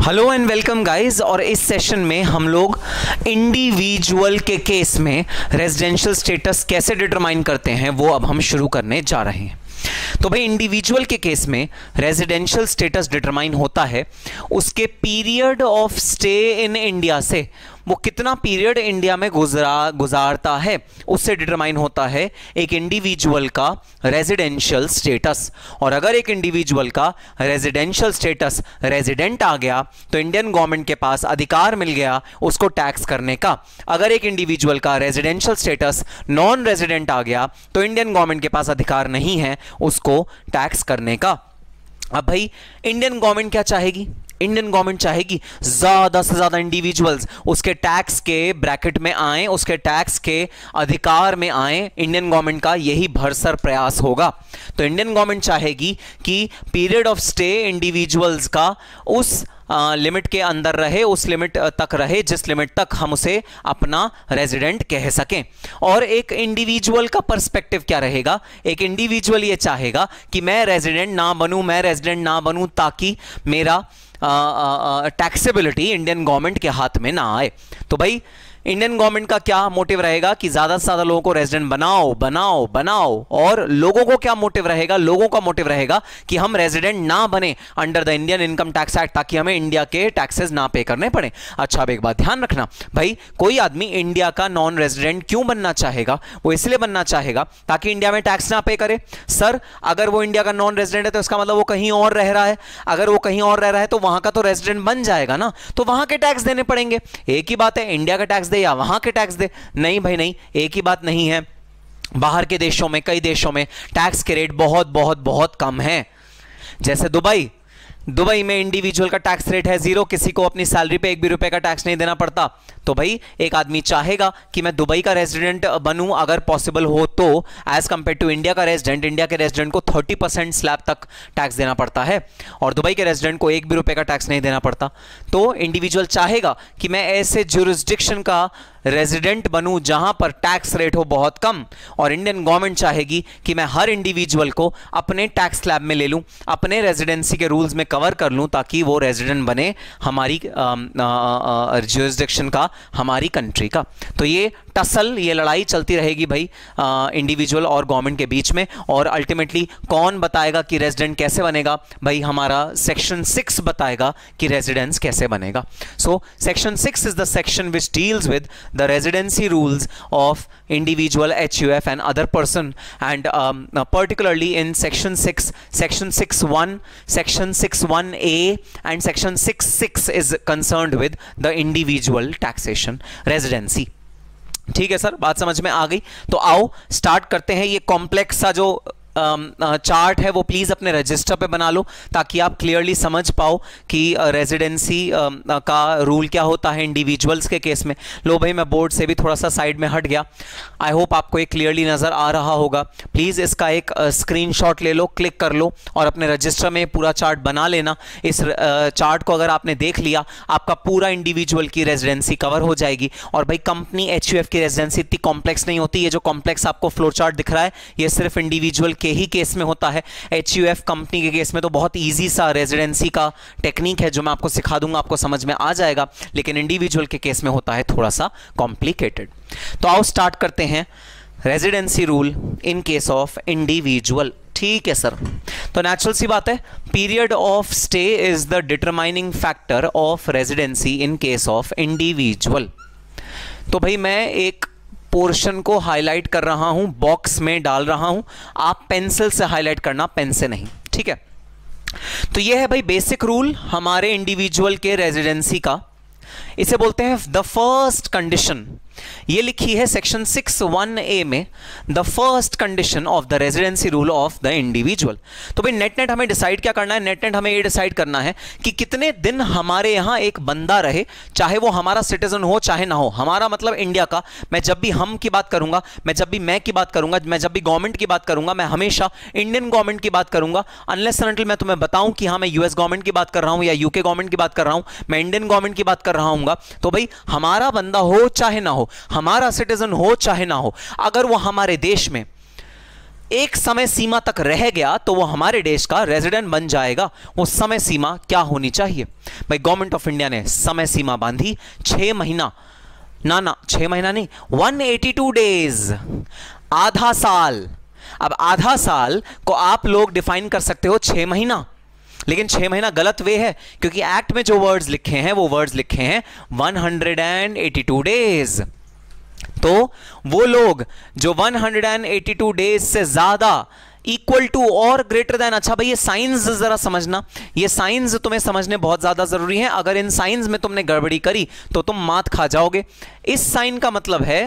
Hello and welcome guys. और इस session में हम लोग इंडिविजुअल के केस में रेजिडेंशियल स्टेटस कैसे डिटरमाइन करते हैं वो अब हम शुरू करने जा रहे हैं। तो भाई इंडिविजुअल के केस में रेजिडेंशियल स्टेटस डिटरमाइन होता है उसके period of stay in India से, वो कितना पीरियड इंडिया में गुजारता है उससे डिटरमाइन होता है एक इंडिविजुअल का रेजिडेंशियल स्टेटस। और अगर एक इंडिविजुअल का रेजिडेंशियल स्टेटस रेजिडेंट आ गया तो इंडियन गवर्नमेंट के पास अधिकार मिल गया उसको टैक्स करने का। अगर एक इंडिविजुअल का रेजिडेंशियल स्टेटस नॉन रेजिडेंट आ गया तो इंडियन गवर्नमेंट के पास अधिकार नहीं है उसको टैक्स करने का। अब भाई इंडियन गवर्नमेंट क्या चाहेगी? इंडियन गवर्नमेंट चाहेगी ज्यादा से ज्यादा इंडिविजुअल्स उसके टैक्स के ब्रैकेट में आए, उसके टैक्स के अधिकार में आए। इंडियन गवर्नमेंट का यही भरसर प्रयास होगा। तो इंडियन गवर्नमेंट चाहेगी कि पीरियड ऑफ स्टे इंडिविजुअल्स का उस लिमिट के अंदर रहे, उस लिमिट तक रहे जिस लिमिट तक हम उसे अपना रेजिडेंट कह सकें। और एक इंडिविजुअल का पर्सपेक्टिव क्या रहेगा? एक इंडिविजुअल ये चाहेगा कि मैं रेजिडेंट ना बनूं ताकि मेरा टैक्सेबिलिटी इंडियन गवर्नमेंट के हाथ में ना आए। तो भाई इंडियन गवर्नमेंट का क्या मोटिव रहेगा कि ज्यादा से ज्यादा लोगों को रेजिडेंट बनाओ। और लोगों को क्या मोटिव रहेगा? लोगों का मोटिव रहेगा कि हम रेजिडेंट ना बने under the Indian income tax act ताकि हमें इंडिया के टैक्सेस ना पे करने पड़े। अच्छा, अब एक बात ध्यान रखना भाई, कोई आदमी इंडिया का नॉन रेजिडेंट क्यों बनना चाहेगा? वो इसलिए बनना चाहेगा ताकि इंडिया में टैक्स ना पे करे। सर, अगर वो इंडिया का नॉन रेजिडेंट है तो इसका मतलब वो कहीं और रह रहा है। अगर वो कहीं और रह रहा है तो वहां का तो रेजिडेंट बन जाएगा ना, तो वहां के टैक्स देने पड़ेंगे। एक ही बात है इंडिया का टैक्स दे या वहां के टैक्स दे। नहीं भाई नहीं, एक ही बात नहीं है। बाहर के देशों में, कई देशों में टैक्स के रेट बहुत बहुत बहुत कम है। जैसे दुबई में इंडिविजुअल का टैक्स रेट है 0, किसी को अपनी सैलरी पे 1 भी रुपए का टैक्स नहीं देना पड़ता। तो भाई एक आदमी चाहेगा कि मैं दुबई का रेजिडेंट बनूं अगर पॉसिबल हो तो, एज कंपेयर टू इंडिया का रेजिडेंट। इंडिया के रेजिडेंट को 30% स्लैब तक टैक्स देना पड़ता है और दुबई के रेजिडेंट को 1 भी रुपए का टैक्स नहीं देना पड़ता। तो इंडिविजुअल चाहेगा कि मैं ऐसे जुरिस्डिक्शन का रेजिडेंट बनूं जहां पर टैक्स रेट हो बहुत कम, और इंडियन गवर्नमेंट चाहेगी कि मैं हर इंडिविजुअल को अपने टैक्स स्लैब में ले लूं, अपने रेजिडेंसी के रूल्स में कवर कर लूं ताकि वो रेजिडेंट बने हमारी जुरिस्डिक्शन का, हमारी कंट्री का। तो ये टसल, ये लड़ाई चलती रहेगी भाई इंडिविजुअल और गवर्नमेंट के बीच में। और अल्टीमेटली कौन बताएगा कि रेजिडेंट कैसे बनेगा? भाई हमारा सेक्शन 6 बताएगा कि रेजिडेंस कैसे बनेगा। So section 6 is the section which deals with the residency rules of individual, HUF and other person, and particularly in section 6, section 6(1), section 6(1)(a and section 6(6) is concerned with the individual taxation residency। ठीक है sir, बात समझ में आ गई? तो आओ start करते हैं। ये कॉम्प्लेक्स सा जो चार्ट है वो प्लीज अपने रजिस्टर पे बना लो ताकि आप क्लियरली समझ पाओ कि रेजिडेंसी का रूल क्या होता है इंडिविजुअल्स के केस में। लो भाई, मैं बोर्ड से भी थोड़ा सा साइड में हट गया। आई होप आपको ये क्लियरली नजर आ रहा होगा। प्लीज इसका एक स्क्रीनशॉट ले लो, क्लिक कर लो और अपने रजिस्टर में पूरा चार्ट बना लेना। इस चार्ट को अगर आपने देख लिया, आपका पूरा इंडिविजुअल की रेजिडेंसी कवर हो जाएगी। और भाई कंपनी HUF की रेजिडेंसी इतनी कॉम्प्लेक्स नहीं होती। ये जो कॉम्प्लेक्स आपको फ्लो चार्ट दिख रहा है ये सिर्फ इंडिविजुअल के ही केस में होता है। HUF कंपनी के केस में तो बहुत इजी सा रेजिडेंसी का टेक्निक है जो मैं आपको सिखा दूंगा, आपको समझ में आ जाएगा। लेकिन इंडिविजुअल के केस में होता है थोड़ा सा कॉम्प्लिकेटेड। तो आओ स्टार्ट करते हैं residency rule in case of individual. ठीक है सर, तो नेचुरल सी बात है, period of stay is the determining factor of residency in case of individual. तो भाई मैं एक पोर्शन को हाईलाइट कर रहा हूं, बॉक्स में डाल रहा हूं, आप पेंसिल से हाईलाइट करना, पेन से नहीं। ठीक है, तो यह है भाई बेसिक रूल हमारे इंडिविजुअल के रेजिडेंसी का। इसे बोलते हैं द फर्स्ट कंडीशन। ये लिखी है सेक्शन 6(1)(a) में, the first condition of the residency rule of the individual. तो भाई नेट हमें डिसाइड क्या करना है? नेट हमें ये डिसाइड करना है कि कितने दिन हमारे यहां एक बंदा रहे, चाहे वो हमारा सिटीजन हो चाहे ना हो। हमारा मतलब इंडिया का। मैं जब भी हम की बात करूंगा, मैं जब भी मैं की बात करूंगा, मैं जब भी गवर्नमेंट की बात करूंगा, मैं हमेशा इंडियन गवर्नमेंट की बात करूंगा। अनलेस एंड अनटिल मैं तुम्हें बताऊं कि हाँ मैं यूएस गवर्नमेंट की बात कर रहा हूं या यूके गवर्नमेंट की बात कर रहा हूं, मैं इंडियन गवर्नमेंट की बात कर रहा हूं, तो भाई हमारा बंदा हो चाहे ना हो, हमारा सिटीजन हो चाहे ना हो, अगर वो हमारे देश में एक समय सीमा तक रह गया तो वो हमारे देश का रेजिडेंट बन जाएगा। वो समय सीमा क्या होनी चाहिए भाई? गवर्नमेंट ऑफ इंडिया ने समय सीमा बांधी 6 महीना, ना 6 महीना नहीं, 182 डेज, आधा साल। अब आधा साल को आप लोग डिफाइन कर सकते हो 6 महीना, लेकिन 6 महीना गलत वे है, क्योंकि एक्ट में जो वर्ड्स लिखे हैं वो वर्ड्स लिखे हैं 182 डेज। तो वो लोग जो 182 डेज से ज्यादा, इक्वल टू और ग्रेटर देन, अच्छा भाई ये साइंस जरा समझना, ये साइंस तुम्हें समझने बहुत ज्यादा जरूरी है। अगर इन साइंस में तुमने गड़बड़ी करी तो तुम मात खा जाओगे। इस साइन का मतलब है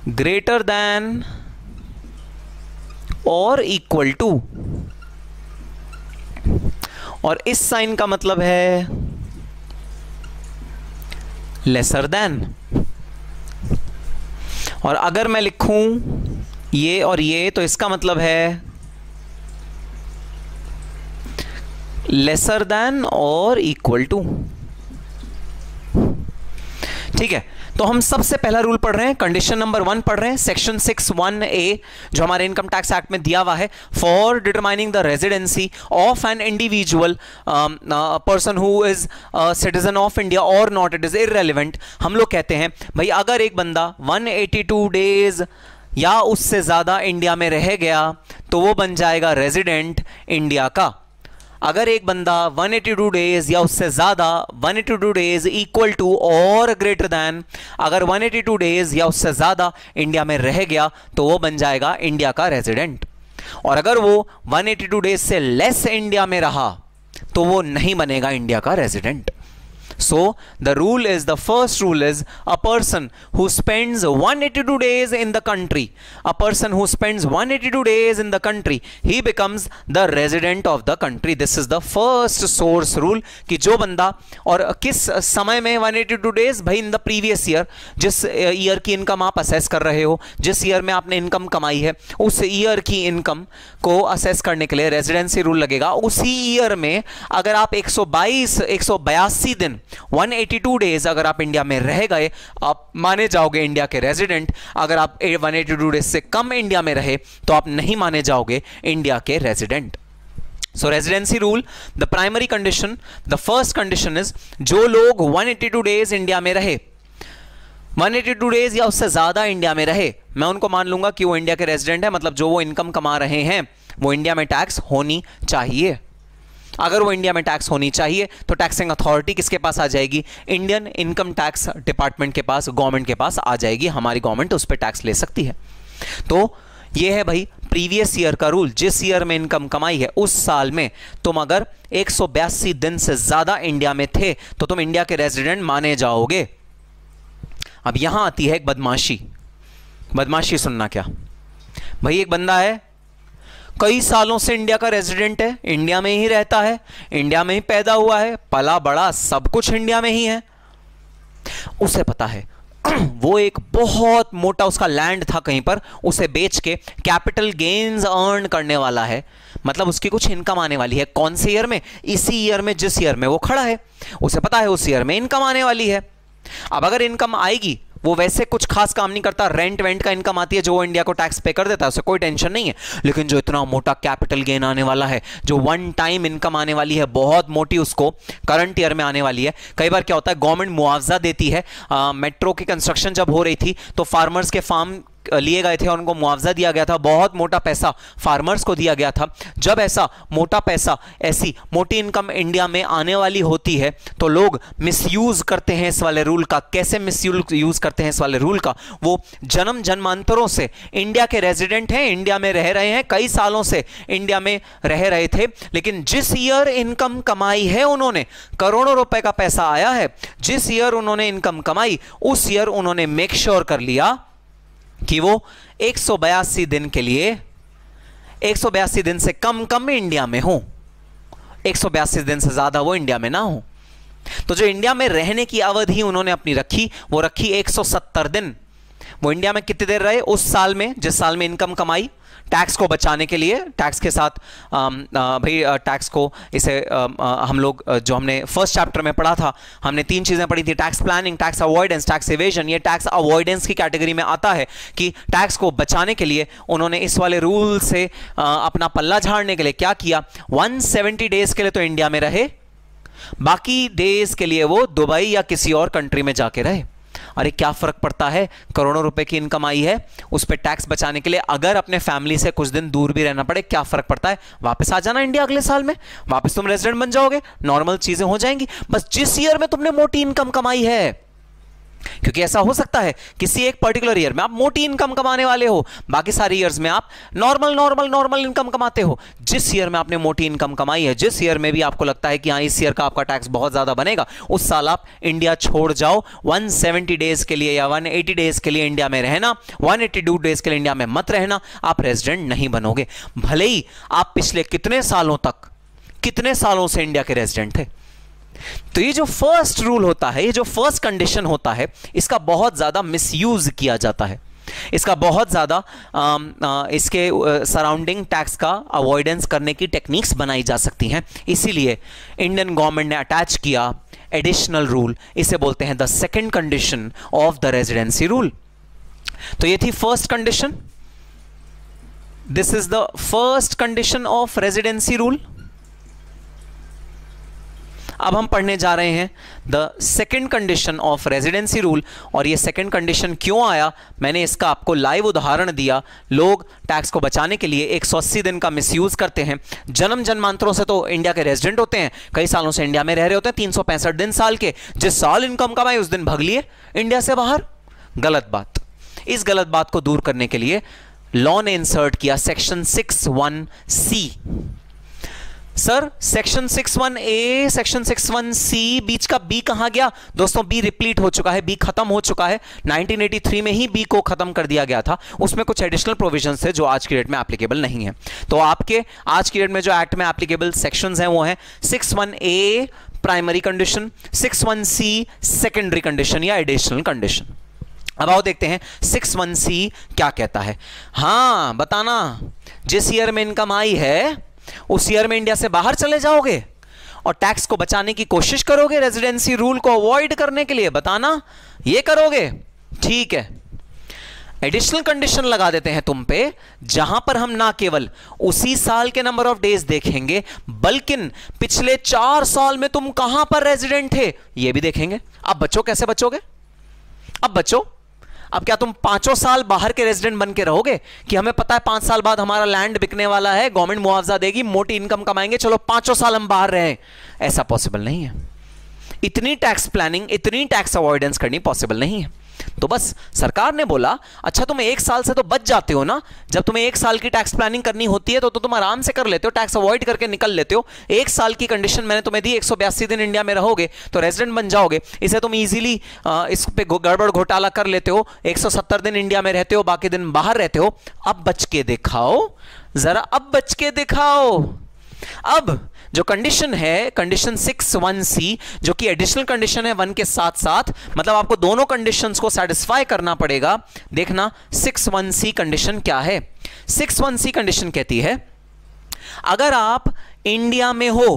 ग्रेटर देन और इक्वल टू, और इस साइन का मतलब है लेसर देन। और अगर मैं लिखूं ये और ये तो इसका मतलब है लेसर देन और इक्वल टू। ठीक है, तो हम सबसे पहला रूल पढ़ रहे हैं, कंडीशन नंबर 1 पढ़ रहे हैं, सेक्शन 6(1)(a) जो हमारे इनकम टैक्स एक्ट में दिया हुआ है। For determining the residency of an individual person who is citizen of India और नॉट, इट इज इररेलेवेंट। हम लोग कहते हैं भाई अगर एक बंदा 182 डेज या उससे ज्यादा इंडिया में रह गया तो वो बन जाएगा रेजिडेंट इंडिया का। अगर एक बंदा 182 डेज या उससे ज्यादा, 182 डेज इक्वल टू और ग्रेटर दैन, अगर 182 डेज या उससे ज्यादा इंडिया में रह गया तो वो बन जाएगा इंडिया का रेजिडेंट। और अगर वो 182 डेज से लेस इंडिया में रहा तो वो नहीं बनेगा इंडिया का resident. So the rule is, the first rule is, a person who spends 182 days in the country, a person who spends 182 days in the country, he becomes the resident of the country. This is the first source rule कि जो बंदा, और किस समय में 182 days भाई, इन the previous year, जिस year की इनकम आप असेस कर रहे हो, जिस ईयर में आपने इनकम कमाई है उस ईयर की इनकम को असेस करने के लिए रेजिडेंसी रूल लगेगा। उसी ईयर में अगर आप 182 दिन 182 डेज अगर आप इंडिया में रह गए, आप माने जाओगे इंडिया के रेजिडेंट। अगर आप 182 डेज से कम इंडिया में रहे तो आप नहीं माने जाओगे इंडिया के resident. So residency rule, the primary condition, the first condition is, जो लोग 182 डेज इंडिया में रहे, 182 डेज या उससे ज्यादा इंडिया में रहे, मैं उनको मान लूंगा कि वो इंडिया के रेजिडेंट है। मतलब जो वो इनकम कमा रहे हैं वो इंडिया में टैक्स होनी चाहिए। अगर वो इंडिया में टैक्स होनी चाहिए तो टैक्सिंग अथॉरिटी किसके पास आ जाएगी? इंडियन इनकम टैक्स डिपार्टमेंट के पास, गवर्नमेंट के पास आ जाएगी। हमारी गवर्नमेंट उस पर टैक्स ले सकती है। तो ये है भाई प्रीवियस ईयर का रूल। जिस ईयर में इनकम कमाई है उस साल में तुम अगर 182 दिन से ज्यादा इंडिया में थे तो तुम इंडिया के रेजिडेंट माने जाओगे। अब यहां आती है एक बदमाशी। बदमाशी सुनना क्या भाई, एक बंदा है कई सालों से इंडिया का रेजिडेंट है, इंडिया में ही रहता है, इंडिया में ही पैदा हुआ है, पला बड़ा सब कुछ इंडिया में ही है। उसे पता है वो एक बहुत मोटा उसका लैंड था कहीं पर, उसे बेच के कैपिटल गेन्स अर्न करने वाला है। मतलब उसकी कुछ इनकम आने वाली है। कौन से ईयर में? इसी ईयर में जिस ईयर में वो खड़ा है। उसे पता है उस ईयर में इनकम आने वाली है। अब अगर इनकम आएगी, वो वैसे कुछ खास काम नहीं करता, रेंट वेंट का इनकम आती है जो वो इंडिया को टैक्स पे कर देता है, उसे कोई टेंशन नहीं है। लेकिन जो इतना मोटा कैपिटल गेन आने वाला है, जो वन टाइम इनकम आने वाली है बहुत मोटी, उसको करंट ईयर में आने वाली है। कई बार क्या होता है, गवर्नमेंट मुआवजा देती है। मेट्रो की कंस्ट्रक्शन जब हो रही थी तो फार्मर्स के फार्म लिए गए थे और उनको मुआवजा दिया गया था, बहुत मोटा पैसा फार्मर्स को दिया गया था। जब ऐसा मोटा पैसा, ऐसी मोटी इनकम इंडिया में आने वाली होती है तो लोग मिसयूज करते हैं इस वाले रूल का। कैसे मिसयूज करते हैं इस वाले रूल का? वो जन्म जन्मांतरों से इंडिया के रेजिडेंट हैं, इंडिया में रह रहे हैं, कई सालों से इंडिया में रह रहे थे, लेकिन जिस ईयर इनकम कमाई है उन्होंने, करोड़ों रुपए का पैसा आया है, जिस ईयर उन्होंने इनकम कमाई उस ईयर उन्होंने मेक श्योर कर लिया कि वो 182 दिन के लिए, 182 दिन से कम इंडिया में हो, 182 दिन से ज्यादा वो इंडिया में ना हो। तो जो इंडिया में रहने की अवधि उन्होंने अपनी रखी, वो रखी 170 दिन। वो इंडिया में कितनी देर रहे उस साल में, जिस साल में इनकम कमाई, टैक्स को बचाने के लिए, टैक्स के साथ भाई टैक्स को इसे हम लोग जो हमने फर्स्ट चैप्टर में पढ़ा था, हमने 3 चीजें पढ़ी थी, tax planning, tax avoidance, tax evasion. ये टैक्स अवॉइडेंस की कैटेगरी में आता है कि टैक्स को बचाने के लिए उन्होंने इस वाले रूल से अपना पल्ला झाड़ने के लिए क्या किया, 170 डेज के लिए तो इंडिया में रहे, बाकी डेज के लिए वो दुबई या किसी और कंट्री में जाके रहे। अरे क्या फर्क पड़ता है, करोड़ों रुपए की इनकम आई है, उस पर टैक्स बचाने के लिए अगर अपने फैमिली से कुछ दिन दूर भी रहना पड़े, क्या फर्क पड़ता है, वापस आ जाना इंडिया अगले साल में, वापस तुम रेजिडेंट बन जाओगे, नॉर्मल चीजें हो जाएंगी। बस जिस ईयर में तुमने मोटी इनकम कमाई है, क्योंकि ऐसा हो सकता है किसी एक पर्टिकुलर ईयर में आप मोटी इनकम कमाने वाले हो, बाकी सारी ईयर्स में आप नॉर्मल इनकम कमाते हो। जिस ईयर में आपने मोटी इनकम कमाई है, जिस ईयर में भी आपको लगता है कि हाँ इस ईयर का आपका टैक्स बहुत ज्यादा बनेगा, उस साल आप इंडिया छोड़ जाओ। 170 डेज के लिए या 180 डेज के लिए इंडिया में रहना, 182 डेज के लिए इंडिया में मत रहना, आप रेजिडेंट नहीं बनोगे, भले ही आप पिछले कितने सालों से इंडिया के रेजिडेंट थे। तो ये जो फर्स्ट रूल होता है, ये जो फर्स्ट कंडीशन होता है, इसका बहुत ज्यादा मिसयूज किया जाता है, इसका बहुत ज्यादा इसके सराउंडिंग टैक्स का अवॉइडेंस करने की टेक्निक्स बनाई जा सकती हैं। इसीलिए इंडियन गवर्नमेंट ने अटैच किया एडिशनल रूल, इसे बोलते हैं the second condition of the residency rule. तो ये थी first condition, this is the first condition of residency rule. अब हम पढ़ने जा रहे हैं the second condition of residency rule. और ये सेकंड कंडीशन क्यों आया, मैंने इसका आपको लाइव उदाहरण दिया। लोग टैक्स को बचाने के लिए 180 दिन का मिसयूज करते हैं। जन्मांतरों से तो इंडिया के रेजिडेंट होते हैं, कई सालों से इंडिया में रह रहे होते हैं, 365 दिन साल के, जिस साल इनकम कमाई उस दिन भाग लिए इंडिया से बाहर। गलत बात। इस गलत बात को दूर करने के लिए लॉ ने इंसर्ट किया section 61C। Sir section 61A, section 61C, बीच का बी कहां गया दोस्तों? बी रिप्लीट हो चुका है, बी खत्म हो चुका है। 1983 में ही बी को खत्म कर दिया गया था। उसमें कुछ एडिशनल प्रोविजंस थे जो आज की डेट में एप्लीकेबल नहीं है। तो आपके आज की डेट में जो एक्ट में एप्लीकेबल सेक्शंस हैं वो हैं 61A primary condition, 61C secondary condition या एडिशनल कंडीशन। अब आओ देखते हैं 61C क्या कहता है। हाँ बताना, जिस ईयर में इनकम आई है उस ईयर में इंडिया से बाहर चले जाओगे और टैक्स को बचाने की कोशिश करोगे, रेजिडेंसी रूल को अवॉइड करने के लिए, बताना ये करोगे, ठीक है। एडिशनल कंडीशन लगा देते हैं तुम पे, जहां पर हम ना केवल उसी साल के नंबर ऑफ डेज देखेंगे बल्कि पिछले 4 साल में तुम कहां पर रेजिडेंट थे ये भी देखेंगे। अब बचो, कैसे बचोगे? अब बचो, अब क्या तुम 5 साल बाहर के रेजिडेंट बन के रहोगे कि हमें पता है 5 साल बाद हमारा लैंड बिकने वाला है, गवर्नमेंट मुआवजा देगी, मोटी इनकम कमाएंगे, चलो 5 साल हम बाहर रहें? ऐसा पॉसिबल नहीं है। इतनी टैक्स प्लानिंग, इतनी टैक्स अवॉइडेंस करनी पॉसिबल नहीं है। तो बस सरकार ने बोला अच्छा तुम 1 साल से तो बच जाते हो ना, जब तुम्हें 1 साल की टैक्स प्लानिंग करनी होती है तो तुम आराम से कर लेते हो, टैक्स अवॉइड करके निकल लेते हो। 1 साल की कंडीशन मैंने तुम्हें दी, 182 दिन इंडिया में रहोगे तो रेजिडेंट बन जाओगे। इसे तुम इजीली इस पे गड़बड़ घोटाला कर लेते हो, 170 दिन इंडिया में रहते हो, बाकी दिन बाहर रहते हो। अब बच के दिखाओ जरा, अब बच के दिखाओ। अब जो कंडीशन है, कंडीशन 61C, जो कि एडिशनल कंडीशन है 1 के साथ साथ, मतलब आपको दोनों कंडीशंस को सेटिस्फाई करना पड़ेगा। देखना 61C कंडीशन क्या है। 61C कंडीशन कहती है अगर आप इंडिया में हो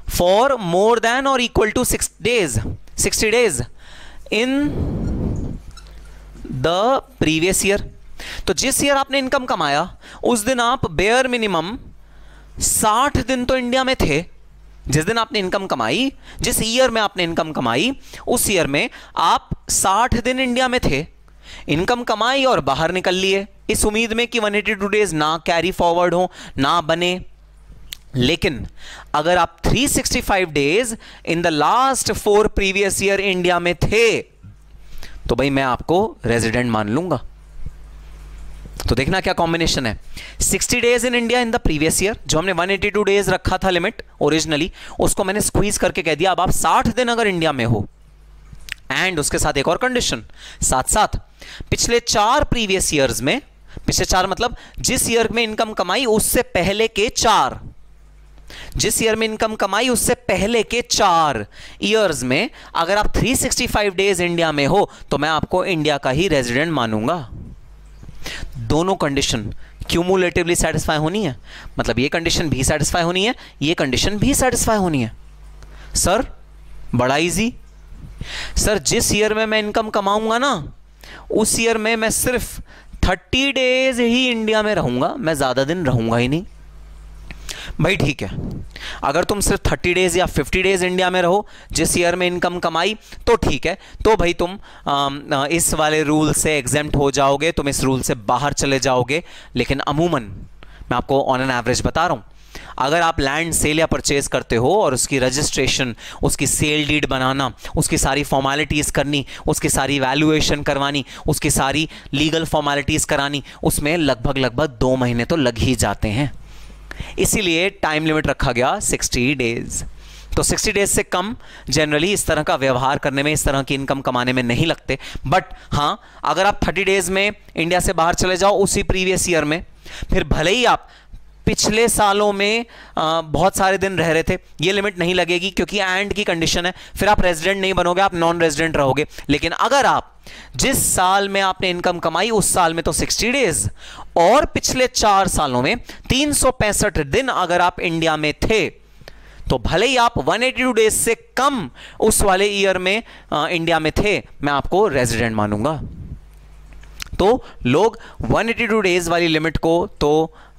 फॉर मोर देन और equal to 60 days in the previous year, तो जिस ईयर आपने इनकम कमाया उस दिन आप बेयर मिनिमम 60 दिन तो इंडिया में थे। जिस दिन आपने इनकम कमाई, जिस ईयर में आपने इनकम कमाई, उस ईयर में आप 60 दिन इंडिया में थे, इनकम कमाई और बाहर निकल लिए, इस उम्मीद में कि 182 डेज ना कैरी फॉरवर्ड हो, ना बने। लेकिन अगर आप 365 days in the last 4 previous year India में थे तो भाई मैं आपको रेजिडेंट मान लूंगा। तो देखना क्या कॉम्बिनेशन है। 60 days in India in the previous year, जो हमने 182 डेज रखा था लिमिट ओरिजिनली, उसको मैंने स्क्वीज करके कह दिया अब आप 60 दिन अगर इंडिया में हो, एंड उसके साथ एक और कंडीशन साथ साथ पिछले 4 प्रीवियस ईयर्स में, पिछले 4 मतलब जिस ईयर में इनकम कमाई उससे पहले के 4, जिस ईयर में इनकम कमाई उससे पहले के 4 ईयर्स में अगर आप 365 डेज इंडिया में हो तो मैं आपको इंडिया का ही रेजिडेंट मानूंगा। दोनों कंडीशन क्यूमुलेटिवली सेटिस्फाई होनी है, मतलब ये कंडीशन भी सेटिस्फाई होनी है, ये कंडीशन भी सेटिस्फाई होनी है। सर बड़ा इजी। सर जिस ईयर में मैं इनकम कमाऊंगा ना उस ईयर में मैं सिर्फ 30 डेज ही इंडिया में रहूंगा, मैं ज्यादा दिन रहूंगा ही नहीं। भाई ठीक है, अगर तुम सिर्फ 30 डेज या 50 डेज इंडिया में रहो जिस ईयर में इनकम कमाई तो ठीक है, तो भाई तुम इस वाले रूल से एग्जेम्प्ट हो जाओगे, तुम इस रूल से बाहर चले जाओगे। लेकिन अमूमन मैं आपको ऑन एन एवरेज बता रहा हूं, अगर आप लैंड सेल या परचेज करते हो और उसकी रजिस्ट्रेशन, उसकी सेल डीड बनाना, उसकी सारी फॉर्मेलिटीज़ करनी, उसकी सारी वैल्यूएशन करवानी, उसकी सारी लीगल फॉर्मेलिटीज़ करानी, उसमें लगभग 2 महीने तो लग ही जाते हैं। इसीलिए टाइम लिमिट रखा गया 60 डेज। तो 60 डेज से कम जनरली इस तरह का व्यवहार करने में, इस तरह की इनकम कमाने में नहीं लगते। बट हाँ, अगर आप 30 डेज में इंडिया से बाहर चले जाओ उसी प्रीवियस ईयर में, फिर भले ही आप पिछले सालों में बहुत सारे दिन रह रहे थे, ये लिमिट नहीं लगेगी क्योंकि एंड की कंडीशन है, फिर आप रेजिडेंट नहीं बनोगे, आप नॉन रेजिडेंट रहोगे। लेकिन अगर आप जिस साल में आपने इनकम कमाई उस साल में तो 60 डेज और पिछले 4 सालों में 365 दिन अगर आप इंडिया में थे तो भले ही आप 182 डेज से कम उस वाले ईयर में इंडिया में थे, मैं आपको रेजिडेंट मानूंगा। तो लोग 182 डेज वाली लिमिट को तो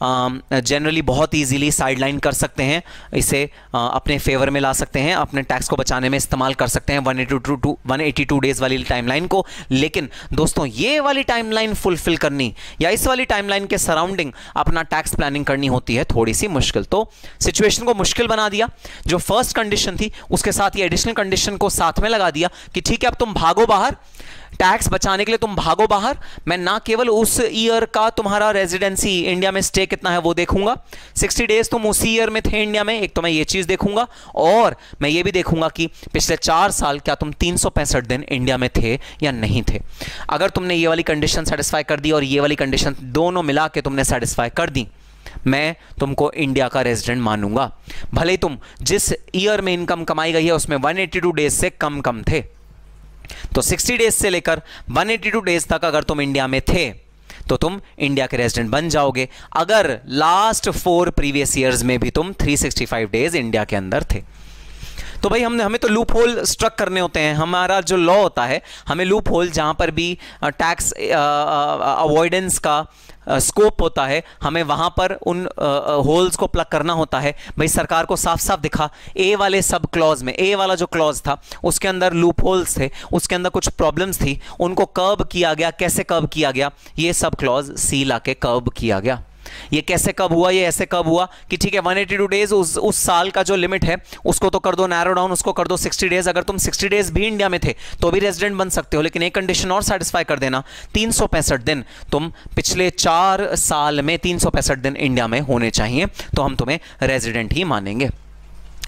जनरली बहुत इजीली साइडलाइन कर सकते हैं, इसे अपने फेवर में ला सकते हैं, अपने टैक्स को बचाने में इस्तेमाल कर सकते हैं 182 डेज वाली टाइमलाइन को। लेकिन दोस्तों ये वाली टाइमलाइन फुलफिल करनी या इस वाली टाइमलाइन के सराउंडिंग अपना टैक्स प्लानिंग करनी होती है थोड़ी सी मुश्किल। तो सिचुएशन को मुश्किल बना दिया, जो फर्स्ट कंडीशन थी उसके साथ ये एडिशनल कंडीशन को साथ में लगा दिया कि ठीक है अब तुम भागो बाहर, टैक्स बचाने के लिए तुम भागो बाहर, मैं ना केवल उस ईयर का तुम्हारा रेजिडेंसी इंडिया में स्टे कितना है वो देखूंगा, 60 डेज तुम उसी ईयर में थे इंडिया में, एक तो मैं ये चीज देखूंगा और मैं ये भी देखूंगा कि पिछले 4 साल क्या तुम 365 दिन इंडिया में थे या नहीं थे। अगर तुमने ये वाली कंडीशन सेटिस्फाई कर दी और ये वाली कंडीशन दोनों मिला के तुमने सेटिस्फाई कर दी, मैं तुमको इंडिया का रेजिडेंट मानूंगा, भले ही तुम जिस ईयर में इनकम कमाई गई है उसमें 182 डेज से कम थे। तो 60 डेज से लेकर 182 डेज तक अगर तुम इंडिया में थे तो तुम इंडिया के रेजिडेंट बन जाओगे, अगर लास्ट 4 प्रीवियस ईयर्स में भी तुम 365 डेज इंडिया के अंदर थे। तो भाई हमें तो लूप होल स्ट्रक करने होते हैं, हमारा जो लॉ होता है हमें लूप होल जहां पर भी टैक्स अवॉइडेंस का स्कोप होता है हमें वहां पर उन होल्स को प्लग करना होता है। भाई सरकार को साफ साफ दिखा ए वाले सब क्लॉज में, ए वाला जो क्लॉज था उसके अंदर लूप होल्स थे, उसके अंदर कुछ प्रॉब्लम्स थी, उनको कर्ब किया गया। कैसे कर्ब किया गया? ये सब क्लॉज सी ला के कर्ब किया गया। ये कैसे कब हुआ? ये ऐसे कब हुआ कि ठीक है 182 डेज उस साल का जो लिमिट है उसको तो कर दो नैरो डाउन, उसको कर दो 60 डेज। अगर तुम 60 डेज भी इंडिया में थे तो भी रेजिडेंट बन सकते हो, लेकिन एक कंडीशन और सेटिस्फाई कर देना, 365 दिन तुम पिछले 4 साल में 365 दिन इंडिया में होने चाहिए, तो हम तुम्हें रेजिडेंट ही मानेंगे।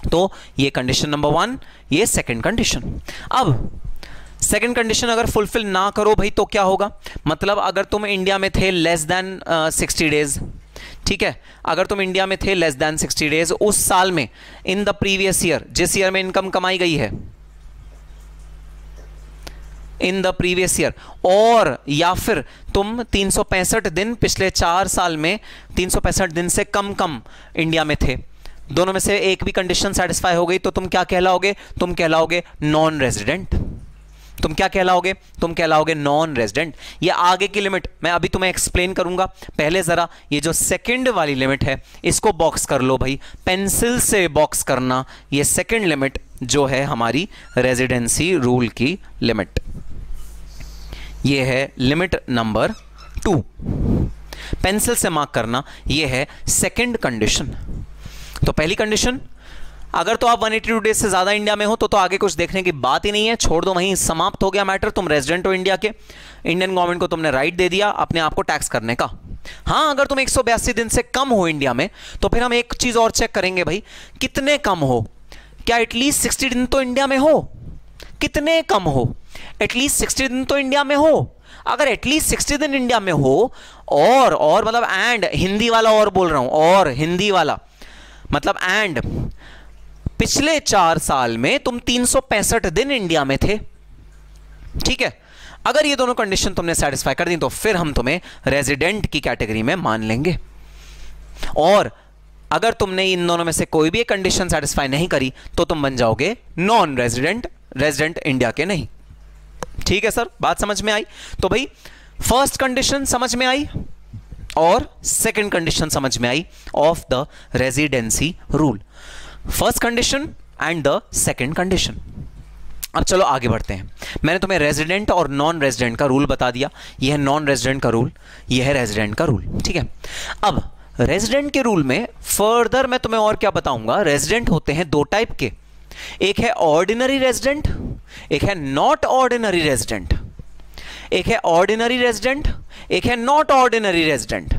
तो ये कंडीशन नंबर 1, ये सेकेंड कंडीशन। अब सेकेंड कंडीशन अगर फुलफिल ना करो भाई तो क्या होगा? मतलब अगर तुम इंडिया में थे लेस देन 60 डेज, ठीक है, अगर तुम इंडिया में थे लेस देन 60 डेज उस साल में, इन द प्रीवियस ईयर, जिस ईयर में इनकम कमाई गई है इन द प्रीवियस ईयर, और या फिर तुम 365 दिन पिछले 4 साल में 365 दिन से कम इंडिया में थे, दोनों में से एक भी कंडीशन सेटिस्फाई हो गई तो तुम क्या कहलाओगे? तुम कहलाओगे नॉन रेजिडेंट। तुम क्या कहलाओगे? तुम कहलाओगे नॉन रेजिडेंट। ये आगे की लिमिट मैं अभी तुम्हें एक्सप्लेन करूंगा, पहले जरा ये जो सेकंड वाली लिमिट है इसको बॉक्स कर लो भाई, पेंसिल से बॉक्स करना। ये सेकंड लिमिट जो है हमारी रेजिडेंसी रूल की लिमिट, ये है लिमिट नंबर 2, पेंसिल से मार्क करना, ये है सेकंड कंडीशन। तो पहली कंडीशन, अगर तो आप 182 डेज से ज्यादा इंडिया में हो तो आगे कुछ देखने की बात ही नहीं है, छोड़ दो, वहीं समाप्त हो गया मैटर। तुम रेजिडेंट हो इंडिया के, इंडियन गवर्नमेंट को तुमने राइट दे दिया अपने आप को टैक्स करने का। हाँ, अगर तुम 182 दिन से कम हो इंडिया में तो फिर हम एक चीज और चेक करेंगे भाई, कितने कम हो? क्या एटलीस्ट 60 दिन तो इंडिया में हो? कितने कम हो? एटलीस्ट 60 दिन तो इंडिया में हो। अगर एटलीस्ट 60 दिन इंडिया में हो और मतलब एंड हिंदी वाला और बोल रहा हूं, और हिंदी वाला मतलब एंड पिछले 4 साल में तुम 365 दिन इंडिया में थे, ठीक है। अगर ये दोनों कंडीशन तुमने सेटिस्फाई कर दी तो फिर हम तुम्हें रेजिडेंट की कैटेगरी में मान लेंगे, और अगर तुमने इन दोनों में से कोई भी एक कंडीशन सेटिस्फाई नहीं करी तो तुम बन जाओगे नॉन रेजिडेंट, रेजिडेंट इंडिया के नहीं। ठीक है सर, बात समझ में आई? तो भाई फर्स्ट कंडीशन समझ में आई और सेकंड कंडीशन समझ में आई of the residency rule, first condition and the second condition. अब चलो आगे बढ़ते हैं। मैंने तुम्हें रेजिडेंट और नॉन रेजिडेंट का रूल बता दिया, यह है नॉन रेजिडेंट का रूल, यह है रेजिडेंट का रूल, ठीक है। अब रेजिडेंट के रूल में फर्दर मैं तुम्हें और क्या बताऊंगा। रेजिडेंट होते हैं 2 टाइप के, एक है ऑर्डिनरी रेजिडेंट, एक है नॉट ऑर्डिनरी रेजिडेंट। एक है ऑर्डिनरी रेजिडेंट, एक है नॉट ऑर्डिनरी रेजिडेंट।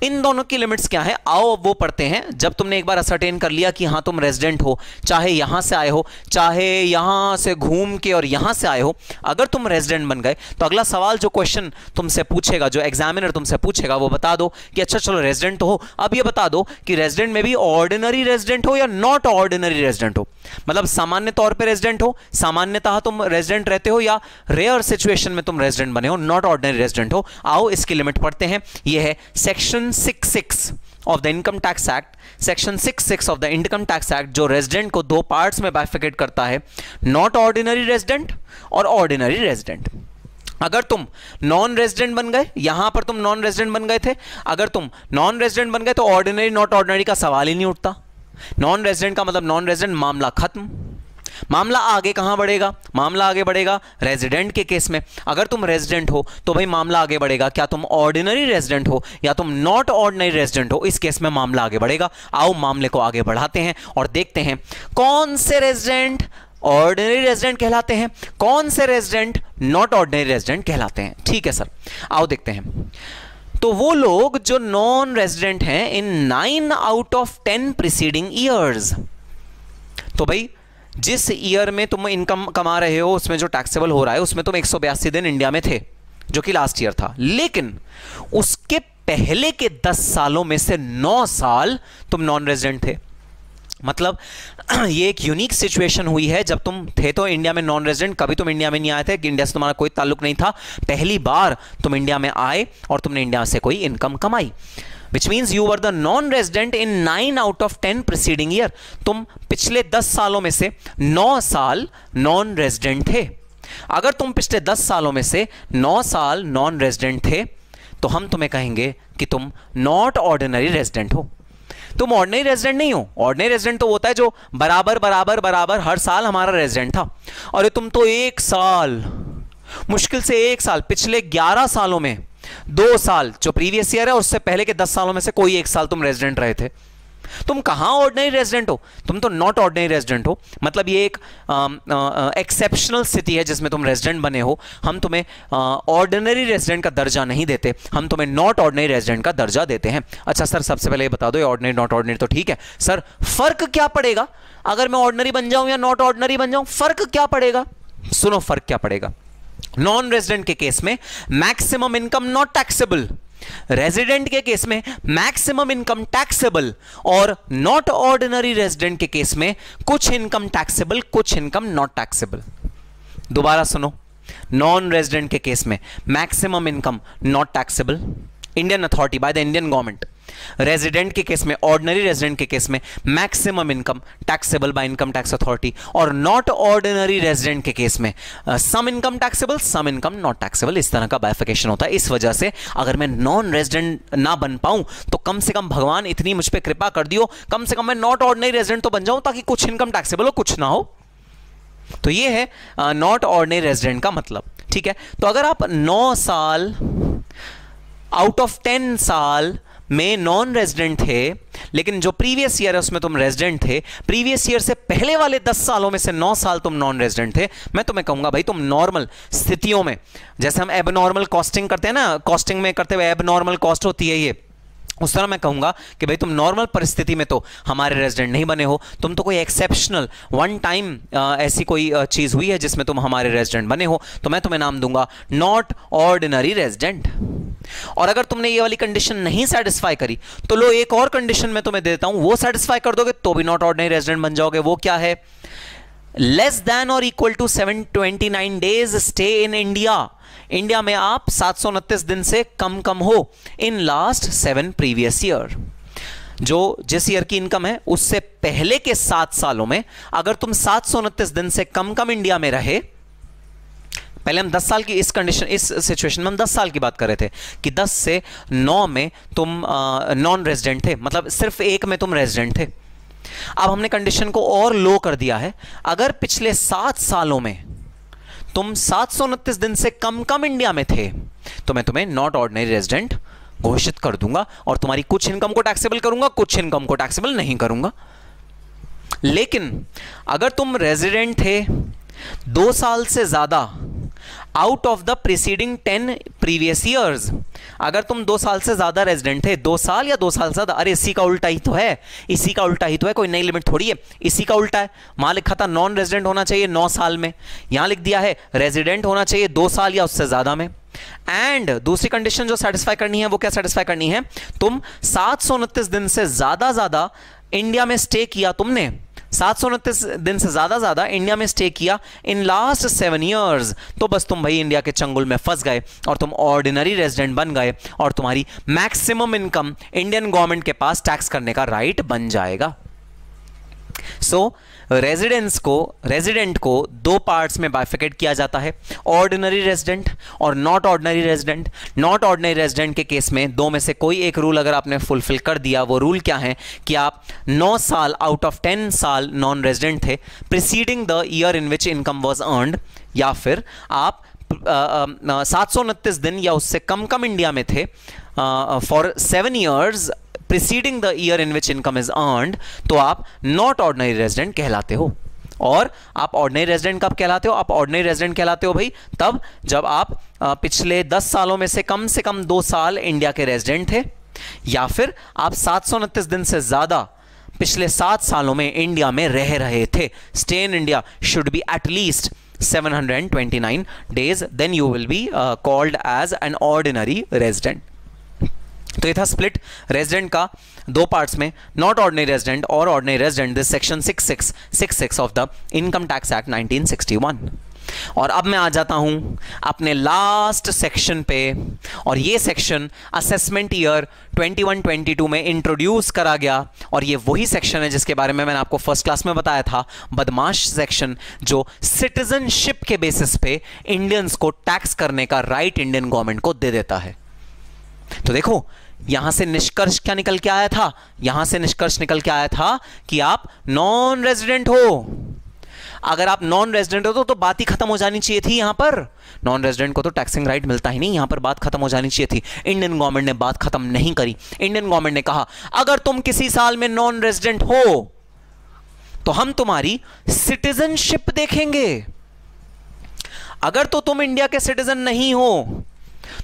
इन दोनों की लिमिट्स क्या है, आओ वो पढ़ते हैं। जब तुमने एक बार असर्टेन कर लिया कि हाँ तुम रेजिडेंट हो, चाहे यहां से आए हो, चाहे यहां से घूम के और यहां से आए हो, अगर तुम रेजिडेंट बन गए तो अगला सवाल जो क्वेश्चन तुमसे पूछेगा, जो एग्जामिनर तुमसे पूछेगा, वो बता दो कि अच्छा चलो रेजिडेंट तो हो, अब ये बता दो कि रेजिडेंट में भी ऑर्डिनरी रेजिडेंट हो या नॉट ऑर्डिनरी रेजिडेंट हो। मतलब सामान्य तौर पर रेजिडेंट हो, सामान्यतः तुम रेजिडेंट रहते हो, या रेयर सिचुएशन में तुम रेजिडेंट बने हो, नॉट ऑर्डिनरी रेजिडेंट हो। आओ इसकी लिमिट पढ़ते हैं। यह है section 66 of the income tax act, section 66 of the income tax act, जो रेजिडेंट को 2 पार्ट्स में बाइफिकेट करता है, नॉट ऑर्डिनरी रेजिडेंट और ऑर्डिनरी रेजिडेंट। अगर तुम नॉन रेजिडेंट बन गए, यहां पर तुम नॉन रेजिडेंट बन गए थे, अगर तुम नॉन रेजिडेंट बन गए तो ऑर्डिनरी नॉट ऑर्डिनरी का सवाल ही नहीं उठता। नॉन रेजिडेंट का मतलब नॉन रेजिडेंट, मामला खत्म। मामला आगे कहां बढ़ेगा, मामला आगे बढ़ेगा रेजिडेंट के केस में। अगर तुम रेजिडेंट हो तो भाई मामला आगे बढ़ेगा, क्या तुम ऑर्डिनरी रेजिडेंट हो या तुम नॉट ऑर्डिनरी रेजिडेंट हो, इस केस में मामला आगे बढ़ेगा। आओ मामले को आगे बढ़ाते हैं और देखते हैं कौन से रेजिडेंट ऑर्डिनरी रेजिडेंट कहलाते हैं, कौन से रेजिडेंट नॉट ऑर्डिनरी रेजिडेंट कहलाते हैं। ठीक है सर, आओ देखते हैं। तो वो लोग जो नॉन रेजिडेंट हैं इन 9 आउट ऑफ 10 प्रीसीडिंग ईयर्स, तो भाई जिस ईयर में तुम इनकम कमा रहे हो उसमें जो टैक्सेबल हो रहा है उसमें तुम 182 दिन इंडिया में थे, जो कि लास्ट ईयर था, लेकिन उसके पहले के 10 सालों में से 9 साल तुम नॉन रेजिडेंट थे। मतलब ये एक यूनिक सिचुएशन हुई है, जब तुम थे तो इंडिया में नॉन रेजिडेंट, कभी तुम इंडिया में नहीं आए थे, कि इंडिया से तुम्हारा कोई ताल्लुक नहीं था, पहली बार तुम इंडिया में आए और तुमने इंडिया से कोई इनकम कमाई, which means you were the non-resident in 9 out of 10 preceding year। तुम पिछले 10 सालों में से 9 साल नॉन रेजिडेंट थे। अगर तुम पिछले 10 सालों में से 9 साल नॉन रेजिडेंट थे तो हम तुम्हें कहेंगे कि तुम नॉट ऑर्डिनरी रेजिडेंट हो। तुम ऑर्डिनरी रेजिडेंट नहीं हो। ऑर्डिनरी रेजिडेंट तो होता है जो बराबर बराबर बराबर हर साल हमारा रेजिडेंट था, और तुम तो 1 साल, मुश्किल से 1 साल, पिछले 11 सालों में 2 साल जो प्रीवियस ईयर है उससे पहले के 10 सालों में से कोई 1 साल तुम रेजिडेंट रहे थे। तुम कहां ऑर्डिनरी रेजिडेंट हो, तुम तो नॉट ऑर्डिनरी रेजिडेंट हो। मतलब ये एक एक्सेप्शनल स्थिति है जिसमें तुम रेजिडेंट बने हो। हम तुम्हें ऑर्डिनरी रेजिडेंट का दर्जा नहीं देते, हम तुम्हें नॉट ऑर्डिनरी रेजिडेंट का दर्जा देते हैं। अच्छा सर, सबसे पहले ये बता दो, ऑर्डिनरी नॉट ऑर्डिनरी तो ठीक है सर, फर्क क्या पड़ेगा अगर मैं ऑर्डिनरी बन जाऊं या नॉट ऑर्डिनरी बन जाऊं, फर्क क्या पड़ेगा? सुनो फर्क क्या पड़ेगा। नॉन रेजिडेंट के केस में maximum income not taxable, resident के केस में मैक्सिमम इनकम टैक्सेबल, और नॉट ऑर्डिनरी रेजिडेंट के केस में कुछ इनकम टैक्सेबल, कुछ इनकम नॉट टैक्सेबल। दोबारा सुनो, नॉन रेजिडेंट के केस में maximum income not taxable, Indian authority by the Indian government. Resident के केस में, ऑर्डिनरी रेजिडेंट के केस में maximum income taxable by income tax authority, और नॉट ऑर्डिनरी रेजिडेंट के केस में some income taxable, some income not taxable. इस तरह का बाइफिकेशन होता है। इस वजह से अगर मैं नॉन रेजिडेंट ना बन पाऊं तो कम से कम भगवान इतनी मुझ पर कृपा कर दियो, कम से कम मैं नॉट ऑर्डिनरी रेजिडेंट तो बन जाऊं, ताकि कुछ इनकम टैक्सेबल हो कुछ ना हो। तो ये है नॉट ऑर्डिनरी रेजिडेंट का मतलब। ठीक है, तो अगर आप 9 साल आउट ऑफ 10 साल में नॉन रेजिडेंट थे, लेकिन जो प्रीवियस ईयर है उसमें तुम रेजिडेंट थे, प्रीवियस ईयर से पहले वाले 10 सालों में से 9 साल तुम नॉन रेजिडेंट थे, मैं तुम्हें कहूंगा भाई तुम नॉर्मल स्थितियों में, जैसे हम एबनॉर्मल कॉस्टिंग करते हैं ना, कॉस्टिंग में करते हुए एबनॉर्मल कॉस्ट होती है ये, उस तरह मैं कहूंगा कि भाई तुम नॉर्मल परिस्थिति में तो हमारे रेजिडेंट नहीं बने हो, तुम तो कोई एक्सेप्शनल वन टाइम ऐसी कोई चीज हुई है जिसमें तुम हमारे रेजिडेंट बने हो, तो मैं तुम्हें नाम दूंगा नॉट ऑर्डिनरी रेजिडेंट। और अगर तुमने ये वाली कंडीशन नहीं सेटिस्फाई करी तो लो एक और कंडीशन मैं तुम्हें देता हूं, वो सेटिस्फाई कर दोगे तो भी नॉट ऑर्डिनरी रेजिडेंट बन जाओगे। वो क्या है? लेस देन और equal to 729 days stay in India. India में आप 729 दिन से कम हो इन लास्ट 7 प्रीवियस ईयर। जो जिस ईयर की इनकम है उससे पहले के 7 सालों में अगर तुम 729 दिन से कम इंडिया में रहे, पहले हम 10 साल की इस कंडीशन, इस सिचुएशन में हम 10 साल की बात कर रहे थे कि 10 से 9 में तुम नॉन रेजिडेंट थे, मतलब सिर्फ 1 में तुम रेजिडेंट थे। अब हमने कंडीशन को और लो कर दिया है, अगर पिछले 7 सालों में तुम 729 दिन से कम इंडिया में थे तो मैं तुम्हें नॉट ऑर्डिनरी रेजिडेंट घोषित कर दूंगा और तुम्हारी कुछ इनकम को टैक्सेबल करूंगा, कुछ इनकम को टैक्सेबल नहीं करूंगा। लेकिन अगर तुम रेजिडेंट थे 2 साल से ज्यादा out of the preceding 10 previous years, अगर तुम 2 साल से ज्यादा रेजिडेंट थे, 2 साल या 2 साल से ज्यादा, अरे इसी का उल्टा ही तो है, इसी का उल्टा ही तो है, कोई नई लिमिट थोड़ी है, इसी का उल्टा है। वहां लिखा था नॉन रेजिडेंट होना चाहिए 9 साल में, यहां लिख दिया है रेजिडेंट होना चाहिए 2 साल या उससे ज्यादा में। एंड दूसरी कंडीशन जो सेटिस्फाई करनी है वो क्या सेटिस्फाई करनी है? तुम 729 दिन से ज्यादा इंडिया में स्टे किया, तुमने 729 दिन से ज्यादा इंडिया में स्टे किया इन लास्ट 7 ईयर्स, तो बस तुम भाई इंडिया के चंगुल में फंस गए और तुम ऑर्डिनरी रेजिडेंट बन गए और तुम्हारी मैक्सिमम इनकम इंडियन गवर्नमेंट के पास टैक्स करने का राइट बन जाएगा। सो रेजिडेंट को 2 पार्ट्स में बाइफिकेट किया जाता है, ऑर्डिनरी रेजिडेंट और not ordinary resident. Not ordinary resident के केस में 2 में से कोई एक रूल अगर आपने फुलफिल कर दिया, वो रूल क्या है कि आप 9 साल आउट ऑफ 10 साल नॉन रेजिडेंट थे preceding the year in which income was earned, या फिर आप 729 दिन या उससे कम इंडिया में थे for 7 years preceding the year in which income is earned, तो आप नॉट ऑर्डिनरी रेजिडेंट कहलाते हो। और आप ऑर्डिनरी रेजिडेंट कब कहलाते हो? आप ऑर्डिनरी रेजिडेंट कहलाते हो भाई तब जब आप पिछले 10 सालों में से कम 2 साल इंडिया के रेजिडेंट थे, या फिर आप 729 दिन से ज्यादा पिछले 7 सालों में इंडिया में रह रहे थे। Stay in India should be at least 729 days, then you will be called as an ordinary resident. तो ये था स्प्लिट रेजिडेंट का 2 पार्ट्स में, नॉट ऑर्डिनरी रेजिडेंट और ordinary resident, this section 66 of the income tax act 1961। और अब मैं आ जाता हूं अपने लास्ट सेक्शन पे, और ये सेक्शन असेसमेंट ईयर 21-22 में इंट्रोड्यूस करा गया, और ये वही सेक्शन है जिसके बारे में मैंने आपको फर्स्ट क्लास में बताया था, बदमाश सेक्शन, जो सिटीजनशिप के बेसिस पे इंडियंस को टैक्स करने का राइट इंडियन गवर्नमेंट को दे देता है। तो देखो यहां से निष्कर्ष क्या निकल के आया था? यहां से निष्कर्ष निकल के आया था कि आप नॉन रेजिडेंट हो। अगर आप नॉन रेजिडेंट हो तो बात ही खत्म हो जानी चाहिए थी। यहां पर नॉन रेजिडेंट को तो टैक्सिंग राइट मिलता ही नहीं, यहां पर बात खत्म हो जानी चाहिए थी। इंडियन गवर्नमेंट ने बात खत्म नहीं करी। इंडियन गवर्नमेंट ने कहा अगर तुम किसी साल में नॉन रेजिडेंट हो तो हम तुम्हारी सिटीजनशिप देखेंगे। अगर तो तुम इंडिया के सिटीजन नहीं हो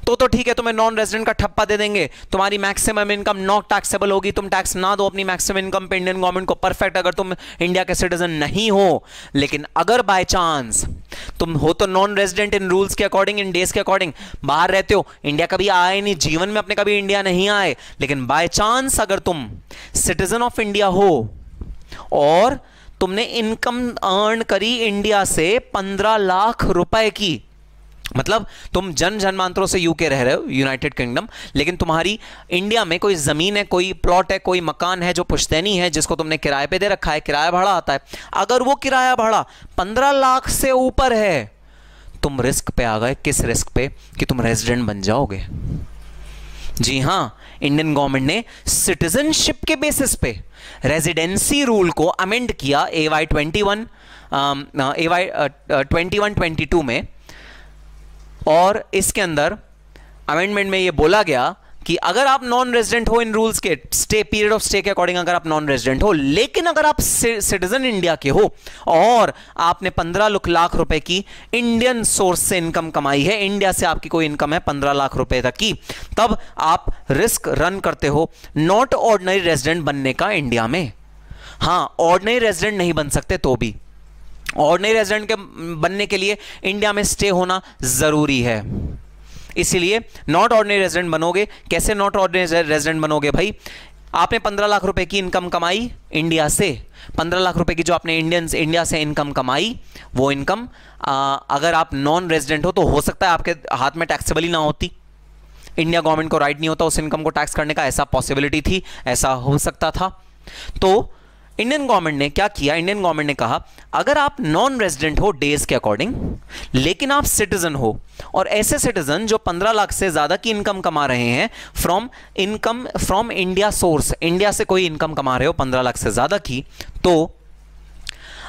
तो ठीक है, तुम्हें नॉन रेजिडेंट का ठप्पा दे देंगे, तुम्हारी मैक्सिमम इनकम नॉट टैक्सेबल होगी, तुम टैक्स ना दो अपनी मैक्सिमम इनकम पे इंडियन गवर्नमेंट को, परफेक्ट, अगर तुम इंडिया के सिटीजन नहीं हो। लेकिन अगर बाय चांस तुम हो तो नॉन रेजिडेंट इन रूल्स के अकॉर्डिंग, इन डेज के अकॉर्डिंग, बाहर रहते हो, इंडिया कभी आए नहीं, जीवन में अपने कभी इंडिया नहीं आए, लेकिन बाय चांस अगर तुम सिटीजन ऑफ इंडिया हो और तुमने इनकम अर्न करी इंडिया से 15 लाख रुपए की, मतलब तुम जन्मांतरों से यूके रह रहे हो, यूनाइटेड किंगडम, लेकिन तुम्हारी इंडिया में कोई जमीन है, कोई प्लॉट है, कोई मकान है जो पुश्तैनी है, जिसको तुमने किराए पे दे रखा है, किराया भाड़ा आता है, अगर वो किराया भाड़ा 15 लाख से ऊपर है, तुम रिस्क पे आ गए। किस रिस्क पे? कि तुम रेजिडेंट बन जाओगे। जी हां, इंडियन गवर्नमेंट ने सिटीजनशिप के बेसिस पे रेजिडेंसी रूल को अमेंड किया AY 21-22 में, और इसके अंदर अमेंडमेंट में ये बोला गया कि अगर आप नॉन रेजिडेंट हो इन रूल्स के स्टे पीरियड ऑफ स्टे के अकॉर्डिंग, अगर आप नॉन रेजिडेंट हो, लेकिन अगर आप सिटीजन इंडिया के हो और आपने 15 लाख रुपए की इंडियन सोर्स से इनकम कमाई है, इंडिया से आपकी कोई इनकम है 15 लाख रुपए तक की, तब आप रिस्क रन करते हो नॉट ऑर्डिनरी रेजिडेंट बनने का इंडिया में। हां, ऑर्डिनरी रेजिडेंट नहीं बन सकते, तो भी ऑर्डिनरी रेजिडेंट के बनने के लिए इंडिया में स्टे होना जरूरी है। इसीलिए नॉट ऑर्डिनरी रेजिडेंट बनोगे। कैसे नॉट ऑर्डिनरी रेजिडेंट बनोगे भाई? आपने 15 लाख रुपए की इनकम कमाई इंडिया से, 15 लाख रुपए की जो आपने इंडिया से इनकम कमाई, वो इनकम अगर आप नॉन रेजिडेंट हो तो हो सकता है आपके हाथ में टैक्सेबल ही ना होती, इंडिया गवर्नमेंट को राइट नहीं होता उस इनकम को टैक्स करने का, ऐसा पॉसिबिलिटी थी, ऐसा हो सकता था। तो इंडियन गवर्नमेंट ने क्या किया? इंडियन गवर्नमेंट ने कहा अगर आप नॉन रेजिडेंट हो डेज के अकॉर्डिंग, लेकिन आप सिटीजन हो, और ऐसे सिटीजन जो 15 लाख से ज्यादा की इनकम कमा रहे हैं फ्रॉम इंडिया सोर्स, इंडिया से कोई इनकम कमा रहे हो 15 लाख से ज्यादा की, तो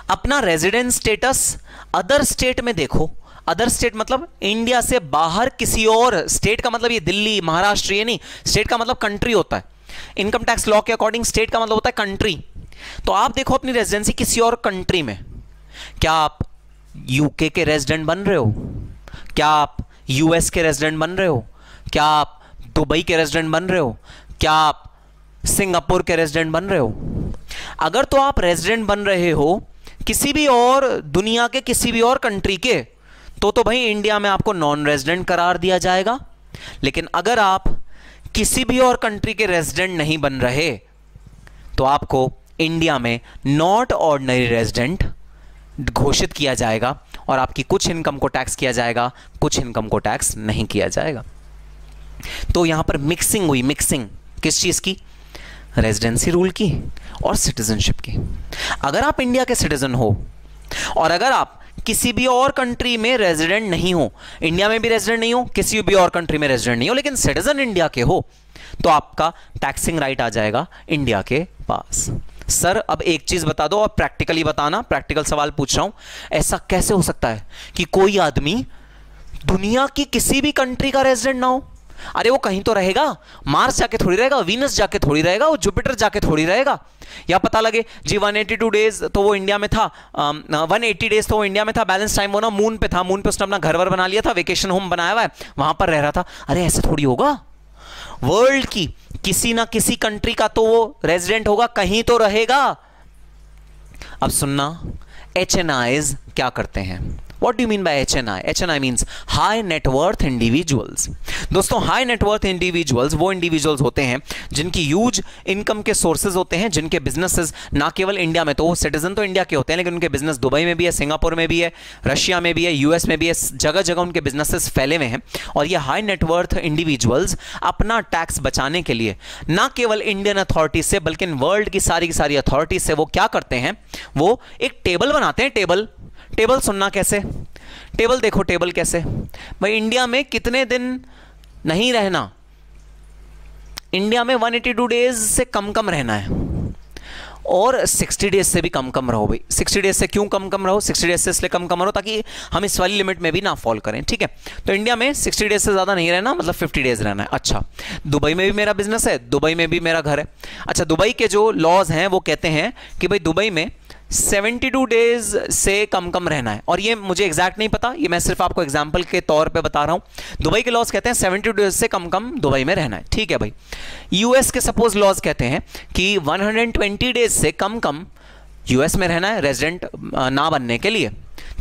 अपना रेजिडेंट स्टेटस अदर स्टेट में देखो। अदर स्टेट मतलब इंडिया से बाहर किसी और स्टेट का मतलब ये दिल्ली, महाराष्ट्र, ये नहीं, स्टेट का मतलब कंट्री होता है। इनकम टैक्स लॉ के अकॉर्डिंग स्टेट का मतलब होता है कंट्री। तो आप देखो अपनी रेजिडेंसी किसी और कंट्री में, क्या आप यूके के रेजिडेंट बन रहे हो, क्या आप यूएस के रेजिडेंट बन रहे हो, क्या आप दुबई के रेजिडेंट बन रहे हो, क्या आप सिंगापुर के रेजिडेंट बन रहे हो? अगर तो आप रेजिडेंट बन रहे हो किसी भी और दुनिया के किसी भी और कंट्री के, तो भाई इंडिया में आपको नॉन रेजिडेंट करार दिया जाएगा। लेकिन अगर आप किसी भी और कंट्री के रेजिडेंट नहीं बन रहे तो आपको इंडिया में नॉट ऑर्डिनरी रेजिडेंट घोषित किया जाएगा और आपकी कुछ इनकम को टैक्स किया जाएगा, कुछ इनकम को टैक्स नहीं किया जाएगा। तो यहां पर मिक्सिंग हुई, मिक्सिंग किस चीज की? रेजिडेंसी रूल की और सिटीजनशिप की। अगर आप इंडिया के सिटीजन हो और अगर आप किसी भी और कंट्री में रेजिडेंट नहीं हो, इंडिया में भी रेजिडेंट नहीं हो, किसी भी और कंट्री में रेजिडेंट नहीं हो, लेकिन सिटीजन इंडिया के हो, तो आपका टैक्सिंग राइट आ जाएगा इंडिया के पास। सर अब एक चीज बता दो और प्रैक्टिकली बताना, प्रैक्टिकल सवाल पूछ रहा हूं, ऐसा कैसे हो सकता है कि कोई आदमी दुनिया की किसी भी कंट्री का रेजिडेंट ना हो? अरे वो कहीं तो रहेगा, मार्स जाके थोड़ी रहेगा, वीनस जाके थोड़ी रहेगा, वो जुपिटर जाके थोड़ी रहेगा। या पता लगे जी 182 डेज तो वो इंडिया में था, 180 डेज तो वो इंडिया में था, बैलेंस टाइम वो ना मून पे था, मून पे उसने अपना घर वर बना लिया था, वेकेशन होम बनाया हुआ है, वहां पर रह रहा था। अरे ऐसे थोड़ी होगा, वर्ल्ड की किसी ना किसी कंट्री का तो वो रेजिडेंट होगा, कहीं तो रहेगा। अब सुनना, HNIs क्या करते हैं? What do you mean by HNI? HNI means high net worth individuals. दोस्तों हाई नेटवर्थ इंडिविजुअल्स वो इंडिविजुअल्स होते हैं जिनकी ह्यूज इनकम के सोर्सेज होते हैं, जिनके बिजनेसेस ना केवल इंडिया में, तो वो सिटीजन तो इंडिया के होते हैं लेकिन उनके बिजनेस दुबई में भी है, सिंगापुर में भी है, रशिया में भी है, यूएस में भी है, जगह जगह उनके बिजनेसेस फैले हुए हैं। और ये हाई नेटवर्थ इंडिविजुअल्स अपना टैक्स बचाने के लिए ना केवल इंडियन अथॉरिटीज से बल्कि वर्ल्ड की सारी अथॉरिटीज से वो क्या करते हैं, वो एक टेबल बनाते हैं। टेबल सुनना कैसे? टेबल देखो, टेबल कैसे भाई, इंडिया में कितने दिन नहीं रहना, इंडिया में 182 डेज से कम रहना है और 60 डेज से भी कम रहो भाई। 60 डेज से क्यों कम रहो? 60 डेज से इसलिए कम रहो ताकि हम इस वाली लिमिट में भी ना फॉल करें, ठीक है? तो इंडिया में 60 डेज से ज़्यादा नहीं रहना, मतलब 50 डेज रहना है। अच्छा, दुबई में भी मेरा बिजनेस है, दुबई में भी मेरा घर है। अच्छा, दुबई के जो लॉज हैं वो कहते हैं कि भाई दुबई में 72 डेज से कम रहना है, और ये मुझे एग्जैक्ट नहीं पता, ये मैं सिर्फ आपको एग्जांपल के तौर पे बता रहा हूं। दुबई के लॉज कहते हैं 72 डेज से कम दुबई में रहना है, ठीक है भाई। यूएस के सपोज लॉज कहते हैं कि 120 डेज से कम यूएस में रहना है रेजिडेंट ना बनने के लिए,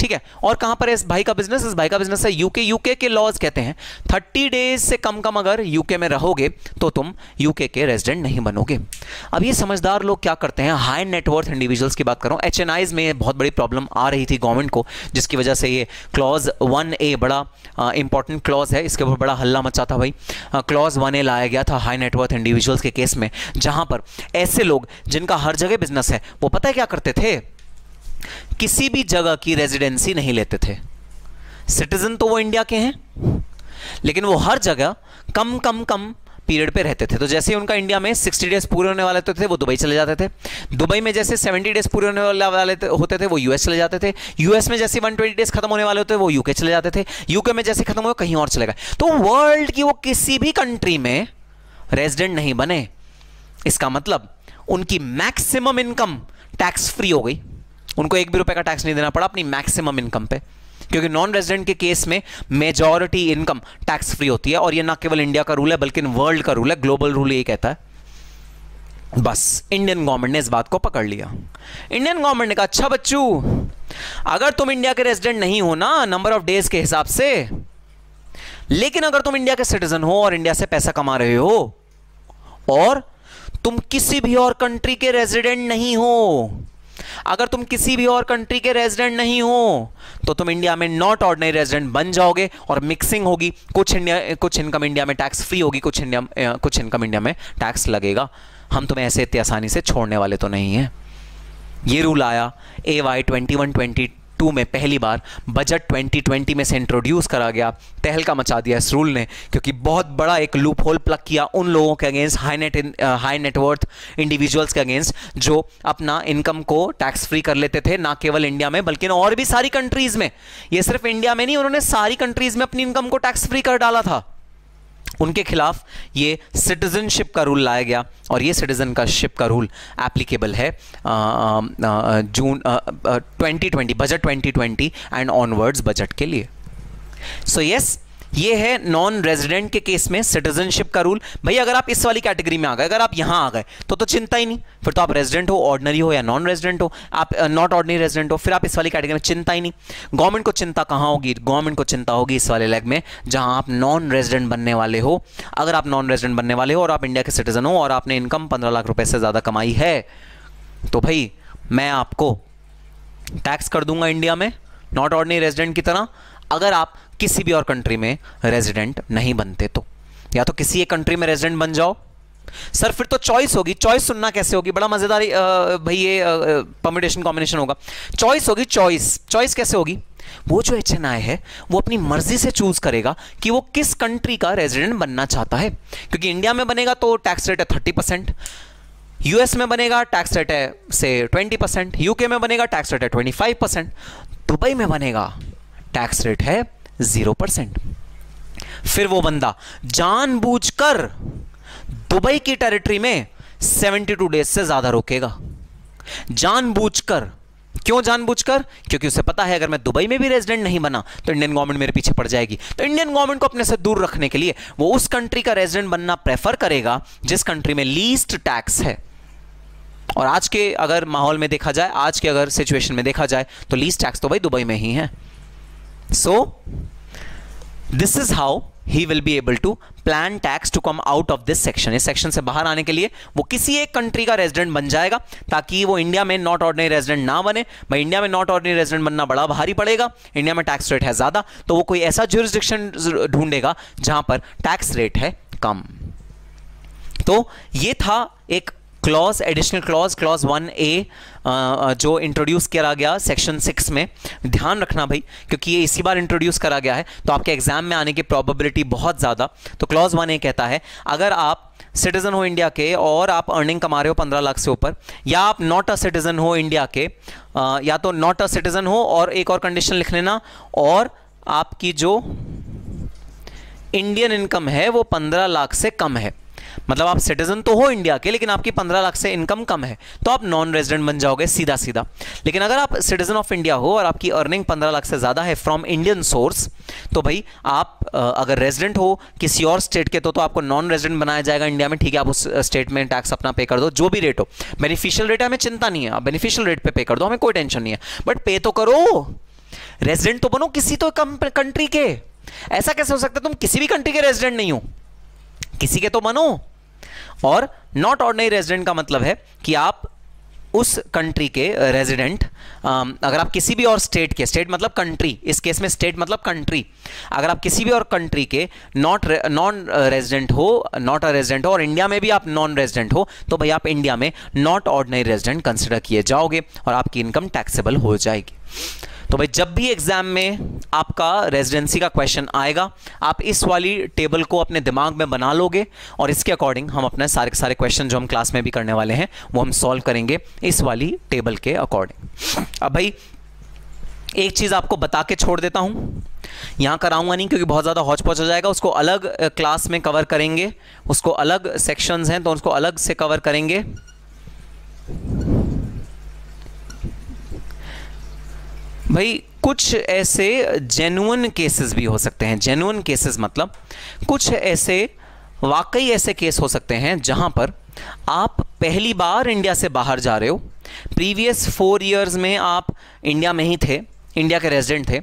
ठीक है? और कहां पर है इस भाई का बिजनेस? इस भाई का बिजनेस है यूके। यूके के लॉज कहते हैं 30 डेज से कम अगर यूके में रहोगे तो तुम यूके के रेजिडेंट नहीं बनोगे। अब ये समझदार लोग क्या करते हैं, हाई नेटवर्थ इंडिविजुअल्स की बात कर रहा हूं। HNIs में बहुत बड़ी प्रॉब्लम आ रही थी गवर्नमेंट को, जिसकी वजह से ये क्लॉज 1A बड़ा इंपॉर्टेंट क्लॉज है, इसके ऊपर बड़ा हल्ला मचा था भाई। क्लॉज 1A लाया गया था हाई नेटवर्थ इंडिविजुअल्स के केस में, जहां पर ऐसे लोग जिनका हर जगह बिजनेस है वो पता है क्या करते थे, किसी भी जगह की रेजिडेंसी नहीं लेते थे। सिटीजन तो वो इंडिया के हैं लेकिन वो हर जगह कम पीरियड पे रहते थे। तो जैसे ही उनका इंडिया में 60 डेज पूरे होने वाले थे वो दुबई चले जाते थे, दुबई में जैसे 70 डेज पूरे होने वाले होते थे वो यूएस चले जाते थे, यूएस में जैसे 120 डेज खत्म होने वाले होते वो यूके चले जाते थे, यूके में जैसे खत्म हुए कहीं और चले गए। तो वर्ल्ड की वो किसी भी कंट्री में रेजिडेंट नहीं बने, इसका मतलब उनकी मैक्सिमम इनकम टैक्स फ्री हो गई, उनको एक भी रुपए का टैक्स नहीं देना पड़ा अपनी मैक्सिमम इनकम पे, क्योंकि नॉन रेजिडेंट के केस में मेजॉरिटी इनकम टैक्स फ्री होती है। और ये ना केवल इंडिया का रूल है बल्कि वर्ल्ड का रूल है, ग्लोबल रूल ये कहता है। बस इंडियन गवर्नमेंट ने इस बात को पकड़ लिया। इंडियन गवर्नमेंट ने कहा अच्छा बच्चू, अगर तुम इंडिया के रेजिडेंट नहीं हो ना नंबर ऑफ डेज के हिसाब से, लेकिन अगर तुम इंडिया के सिटीजन हो और इंडिया से पैसा कमा रहे हो और तुम किसी भी और कंट्री के रेजिडेंट नहीं हो, अगर तुम किसी भी और कंट्री के रेजिडेंट नहीं हो तो तुम इंडिया में नॉट ऑर्डिनरी रेजिडेंट बन जाओगे और मिक्सिंग होगी, कुछ इनकम इंडिया में टैक्स फ्री होगी, कुछ इनकम इंडिया में टैक्स लगेगा। हम तुम्हें ऐसे इतनी आसानी से छोड़ने वाले तो नहीं है। ये रूल आया AY 21-22 में पहली बार, बजट 2020 में से इंट्रोड्यूस करा गया। तहलका मचा दिया इस रूल ने, क्योंकि बहुत बड़ा एक लूप होल प्लग किया उन लोगों के अगेंस्ट, हाई नेटवर्थ इंडिविजुअल्स के अगेंस्ट, जो अपना इनकम को टैक्स फ्री कर लेते थे, ना केवल इंडिया में बल्कि और भी सारी कंट्रीज में। ये सिर्फ इंडिया में नहीं, उन्होंने सारी कंट्रीज में अपनी इनकम को टैक्स फ्री कर डाला था। उनके खिलाफ ये सिटीजनशिप का रूल लाया गया और ये सिटीजनशिप का रूल एप्लीकेबल है जून 2020, बजट 2020 एंड ऑनवर्ड्स बजट के लिए। सो यस, ये है नॉन रेजिडेंट के केस में सिटीजनशिप का रूल। भाई अगर आप इस वाली कैटेगरी में आ गए, अगर आप यहां आ गए तो चिंता ही नहीं, फिर तो आप रेजिडेंट हो, ऑर्डिनरी हो या नॉन रेजिडेंट हो, आप नॉट ऑर्डिनरी रेजिडेंट हो, फिर आप इस वाली कैटेगरी में चिंता ही नहीं। गवर्नमेंट को चिंता कहां होगी? गवर्नमेंट को चिंता होगी इस वाले लेग में जहां आप नॉन रेजिडेंट बनने वाले हो। अगर आप नॉन रेजिडेंट बनने वाले हो और आप इंडिया के सिटीजन हो और आपने इनकम 15 लाख रुपए से ज्यादा कमाई है, तो भाई मैं आपको टैक्स कर दूंगा इंडिया में नॉट ऑर्डिनरी रेजिडेंट की तरह, अगर आप किसी भी और कंट्री में रेजिडेंट नहीं बनते तो। या तो किसी एक कंट्री में रेजिडेंट बन जाओ। सर फिर तो चॉइस होगी। चॉइस सुनना कैसे होगी? बड़ा मजेदार भाई ये परम्यूटेशन कॉम्बिनेशन होगा। चॉइस होगी। चॉइस कैसे होगी? वो जो HNI है वो अपनी मर्जी से चूज करेगा कि वो किस कंट्री का रेजिडेंट बनना चाहता है। क्योंकि इंडिया में बनेगा तो टैक्स रेट है 30%, US में बनेगा टैक्स रेट है से 20%, UK में बनेगा टैक्स रेट है 25%, दुबई में बनेगा टैक्स रेट है 0%। फिर वो बंदा जानबूझकर दुबई की टेरिटरी में 72 डेज से ज्यादा रोकेगा। जानबूझकर। क्यों जानबूझकर? क्योंकि उसे पता है अगर मैं दुबई में भी रेजिडेंट नहीं बना तो इंडियन गवर्नमेंट मेरे पीछे पड़ जाएगी। तो इंडियन गवर्नमेंट को अपने से दूर रखने के लिए वो उस कंट्री का रेजिडेंट बनना प्रेफर करेगा जिस कंट्री में लीस्ट टैक्स है। और आज के अगर माहौल में देखा जाए, आज के अगर सिचुएशन में देखा जाए तो लीस्ट टैक्स तो भाई दुबई में ही है। So this is how he will be able to plan tax to come out of this section। इस सेक्शन से बाहर आने के लिए वो किसी एक कंट्री का रेजिडेंट बन जाएगा ताकि वो इंडिया में नॉट ऑर्डिनरी रेजिडेंट ना बने। भाई इंडिया में नॉट ऑर्डिनरी रेजिडेंट बनना बड़ा भारी पड़ेगा, इंडिया में टैक्स रेट है ज्यादा, तो वो कोई ऐसा ज्यूरिसडिक्शन ढूंढेगा जहां पर टैक्स रेट है कम। तो ये था एक क्लॉज, एडिशनल क्लॉज 1A जो इंट्रोड्यूस करा गया सेक्शन 6 में। ध्यान रखना भाई, क्योंकि ये इसी बार इंट्रोड्यूस करा गया है तो आपके एग्जाम में आने की प्रोबेबिलिटी बहुत ज्यादा। तो क्लॉज 1A कहता है अगर आप सिटीजन हो इंडिया के और आप अर्निंग कमा रहे हो 15 लाख से ऊपर, या आप नॉट अ सिटीजन हो इंडिया के, या तो नॉट अ सिटीजन हो और एक और कंडीशन लिख लेना, और आपकी जो इंडियन इनकम है वो 15 लाख से कम है, मतलब आप सिटीजन तो हो इंडिया के लेकिन आपकी 15 लाख से इनकम कम है, तो आप नॉन रेजिडेंट बन जाओगे सीधा सीधा। लेकिन अगर आप सिटीजन ऑफ इंडिया हो और आपकी अर्निंग 15 लाख से ज्यादा है फ्रॉम इंडियन सोर्स, तो भाई आप अगर रेजिडेंट हो किसी और स्टेट के तो आपको नॉन रेजिडेंट बनाया जाएगा इंडिया में। ठीक है, आप उस स्टेट में टैक्स अपना पे कर दो, जो भी रेट हो। बेनिफिशियल रेट है, हमें चिंता नहीं है, आप बेनिफिशियल रेट पे कर दो, हमें कोई टेंशन नहीं है, बट पे तो करो। रेजिडेंट तो बनो किसी तो कंट्री के। ऐसा कैसे हो सकता है तुम किसी भी कंट्री के रेजिडेंट नहीं हो? किसी के तो बनो। और नॉट ऑर्डिनरी रेजिडेंट का मतलब है कि आप उस कंट्री के रेजिडेंट, अगर आप किसी भी और स्टेट के, स्टेट मतलब कंट्री, इस केस में स्टेट मतलब कंट्री, अगर आप किसी भी और कंट्री के नॉन रेजिडेंट हो, नॉट अ रेजिडेंट हो, और इंडिया में भी आप नॉन रेजिडेंट हो, तो भाई आप इंडिया में नॉट ऑर्डिनरी रेजिडेंट कंसिडर किए जाओगे और आपकी इनकम टैक्सेबल हो जाएगी। तो भाई जब भी एग्जाम में आपका रेजिडेंसी का क्वेश्चन आएगा, आप इस वाली टेबल को अपने दिमाग में बना लोगे और इसके अकॉर्डिंग हम अपने सारे के सारे क्वेश्चन जो हम क्लास में भी करने वाले हैं वो हम सॉल्व करेंगे इस वाली टेबल के अकॉर्डिंग। अब भाई एक चीज आपको बता के छोड़ देता हूं, यहां कराऊंगा नहीं क्योंकि बहुत ज्यादा हौच पौच हो जाएगा, उसको अलग क्लास में कवर करेंगे, उसको अलग सेक्शंस हैं तो उसको अलग से कवर करेंगे। भाई कुछ ऐसे जेन्युइन केसेस भी हो सकते हैं। जेन्युइन केसेस मतलब कुछ ऐसे वाकई ऐसे केस हो सकते हैं जहां पर आप पहली बार इंडिया से बाहर जा रहे हो, प्रीवियस 4 इयर्स में आप इंडिया में ही थे, इंडिया के रेजिडेंट थे,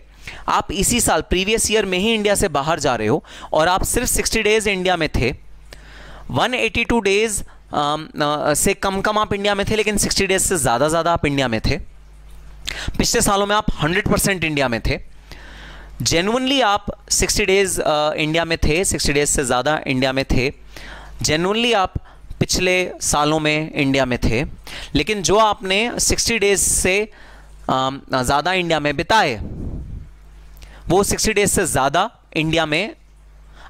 आप इसी साल प्रीवियस ईयर में ही इंडिया से बाहर जा रहे हो और आप सिर्फ 60 डेज इंडिया में थे, 182 डेज से कम आप इंडिया में थे, लेकिन 60 डेज से ज़्यादा आप इंडिया में थे। पिछले सालों में आप 100% इंडिया में थे, जेन्युइनली आप 60 डेज इंडिया में थे, 60 डेज से ज़्यादा इंडिया में थे, जेन्युइनली आप पिछले सालों में इंडिया में थे, लेकिन जो आपने 60 डेज से ज़्यादा इंडिया में बिताए, वो 60 डेज से ज़्यादा इंडिया में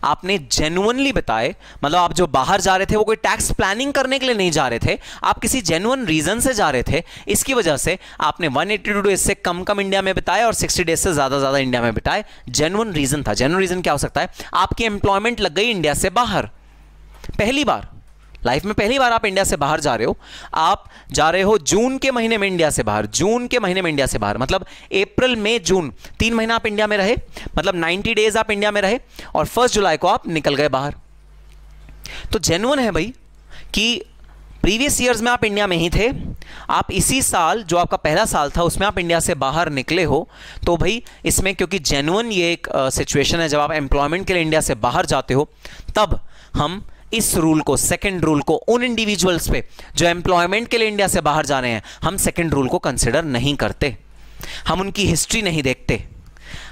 आपने जेन्युइनली बिताए। मतलब आप जो बाहर जा रहे थे वो कोई टैक्स प्लानिंग करने के लिए नहीं जा रहे थे, आप किसी जेन्युइन रीजन से जा रहे थे। इसकी वजह से आपने 182 डेज से कम इंडिया में बिताए और 60 डेज से ज़्यादा इंडिया में बिताए। जेन्युइन रीजन था। जेन्युइन रीजन क्या हो सकता है? आपकी एम्प्लॉयमेंट लग गई इंडिया से बाहर, पहली बार लाइफ में, पहली बार आप इंडिया से बाहर जा रहे हो। आप जा रहे हो जून के महीने में इंडिया से बाहर, जून के महीने में इंडिया से बाहर, मतलब अप्रैल मई जून 3 महीना आप इंडिया में रहे, मतलब 90 डेज आप इंडिया में रहे और 1 जुलाई को आप निकल गए बाहर। तो जेन्युइन है भाई कि प्रीवियस ईयर्स में आप इंडिया में ही थे, आप इसी साल जो आपका पहला साल था उसमें आप इंडिया से बाहर निकले हो। तो भाई इसमें क्योंकि जेन्युइन ये एक सिचुएशन है, जब आप एम्प्लॉयमेंट के लिए इंडिया से बाहर जाते हो, तब हम इस रूल को, सेकंड रूल को, उन इंडिविजुअल्स पे जो एम्प्लॉयमेंट के लिए इंडिया से बाहर जा रहे हैं, हम सेकंड रूल को कंसिडर नहीं करते। हम उनकी हिस्ट्री नहीं देखते।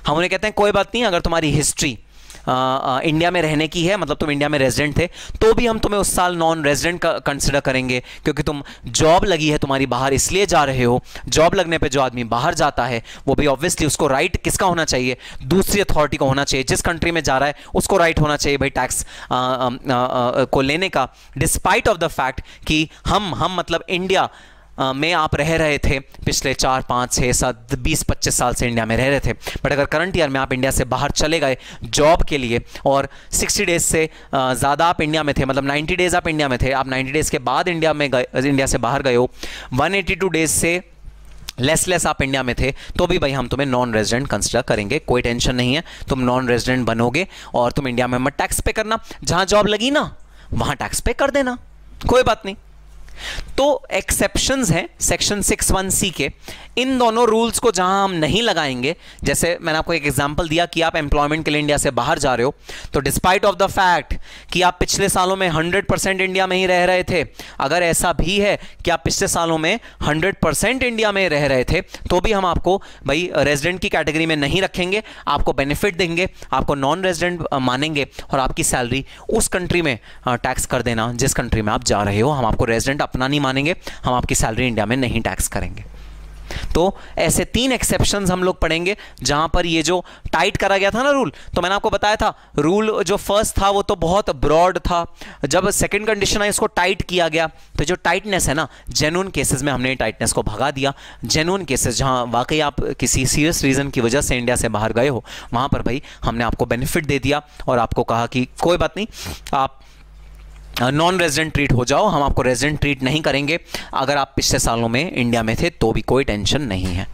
हम उन्हें कहते हैं कोई बात नहीं, अगर तुम्हारी हिस्ट्री इंडिया में रहने की है, मतलब तुम इंडिया में रेजिडेंट थे, तो भी हम तुम्हें उस साल नॉन रेजिडेंट कंसिडर करेंगे, क्योंकि तुम जॉब लगी है तुम्हारी बाहर, इसलिए जा रहे हो। जॉब लगने पे जो आदमी बाहर जाता है वो भी ऑब्वियसली उसको राइट किसका होना चाहिए? दूसरी अथॉरिटी को होना चाहिए। जिस कंट्री में जा रहा है उसको राइट होना चाहिए भाई टैक्स को लेने का, डिस्पाइट ऑफ द फैक्ट कि हम मतलब इंडिया में आप रह रहे थे पिछले 4, 5, 6, 7, 20, 25 साल से इंडिया में रह रहे थे। बट अगर करंट ईयर में आप इंडिया से बाहर चले गए जॉब के लिए और 60 डेज से ज़्यादा आप इंडिया में थे, मतलब 90 डेज आप इंडिया में थे, आप 90 डेज के बाद इंडिया से बाहर गए हो, 182 डेज से लेस आप इंडिया में थे, तो भी भाई हम तुम्हें नॉन रेजिडेंट कंसिडर करेंगे। कोई टेंशन नहीं है, तुम नॉन रेजिडेंट बनोगे और तुम इंडिया में मत टैक्स पे करना, जहाँ जॉब लगी ना वहाँ टैक्स पे कर देना, कोई बात नहीं। तो एक्सेप्शंस हैं सेक्शन 61C के। इन दोनों रूल्स को जहां हम नहीं लगाएंगे, जैसे मैंने आपको एक एग्जांपल दिया कि आप एम्प्लॉयमेंट के लिए इंडिया से बाहर जा रहे हो, तो डिस्पाइट ऑफ द फैक्ट कि आप पिछले सालों में 100% इंडिया में ही रह रहे थे, अगर ऐसा भी है कि आप पिछले सालों में 100% इंडिया में रह रहे थे, तो भी हम आपको भाई रेजिडेंट की कैटेगरी में नहीं रखेंगे, आपको बेनिफिट देंगे, आपको नॉन रेजिडेंट मानेंगे और आपकी सैलरी उस कंट्री में टैक्स कर देना जिस कंट्री में आप जा रहे हो। हम आपको रेजिडेंट अपना नहीं मानेंगे, हम आपकी सैलरी इंडिया में नहीं टैक्स करेंगे। तो ऐसे 3 एक्सेप्शंस हम लोग पढ़ेंगे जहां पर ये जो टाइट करा गया था ना रूल, तो मैंने आपको बताया था रूल जो फर्स्ट था वो तो बहुत ब्रॉड था, जब सेकंड कंडीशन है इसको टाइट किया गया, तो जो टाइटनेस है ना, जेन्युइन केसेस में हमने टाइटनेस को भगा दिया। जेन्युइन केसेस जहां वाकई आप किसी सीरियस रीजन की वजह से इंडिया से बाहर गए हो, वहां पर भाई हमने आपको बेनिफिट दे दिया और आपको कहा कि कोई बात नहीं, आप नॉन रेजिडेंट ट्रीट हो जाओ, हम आपको रेजिडेंट ट्रीट नहीं करेंगे। अगर आप पिछले सालों में इंडिया में थे तो भी कोई टेंशन नहीं है।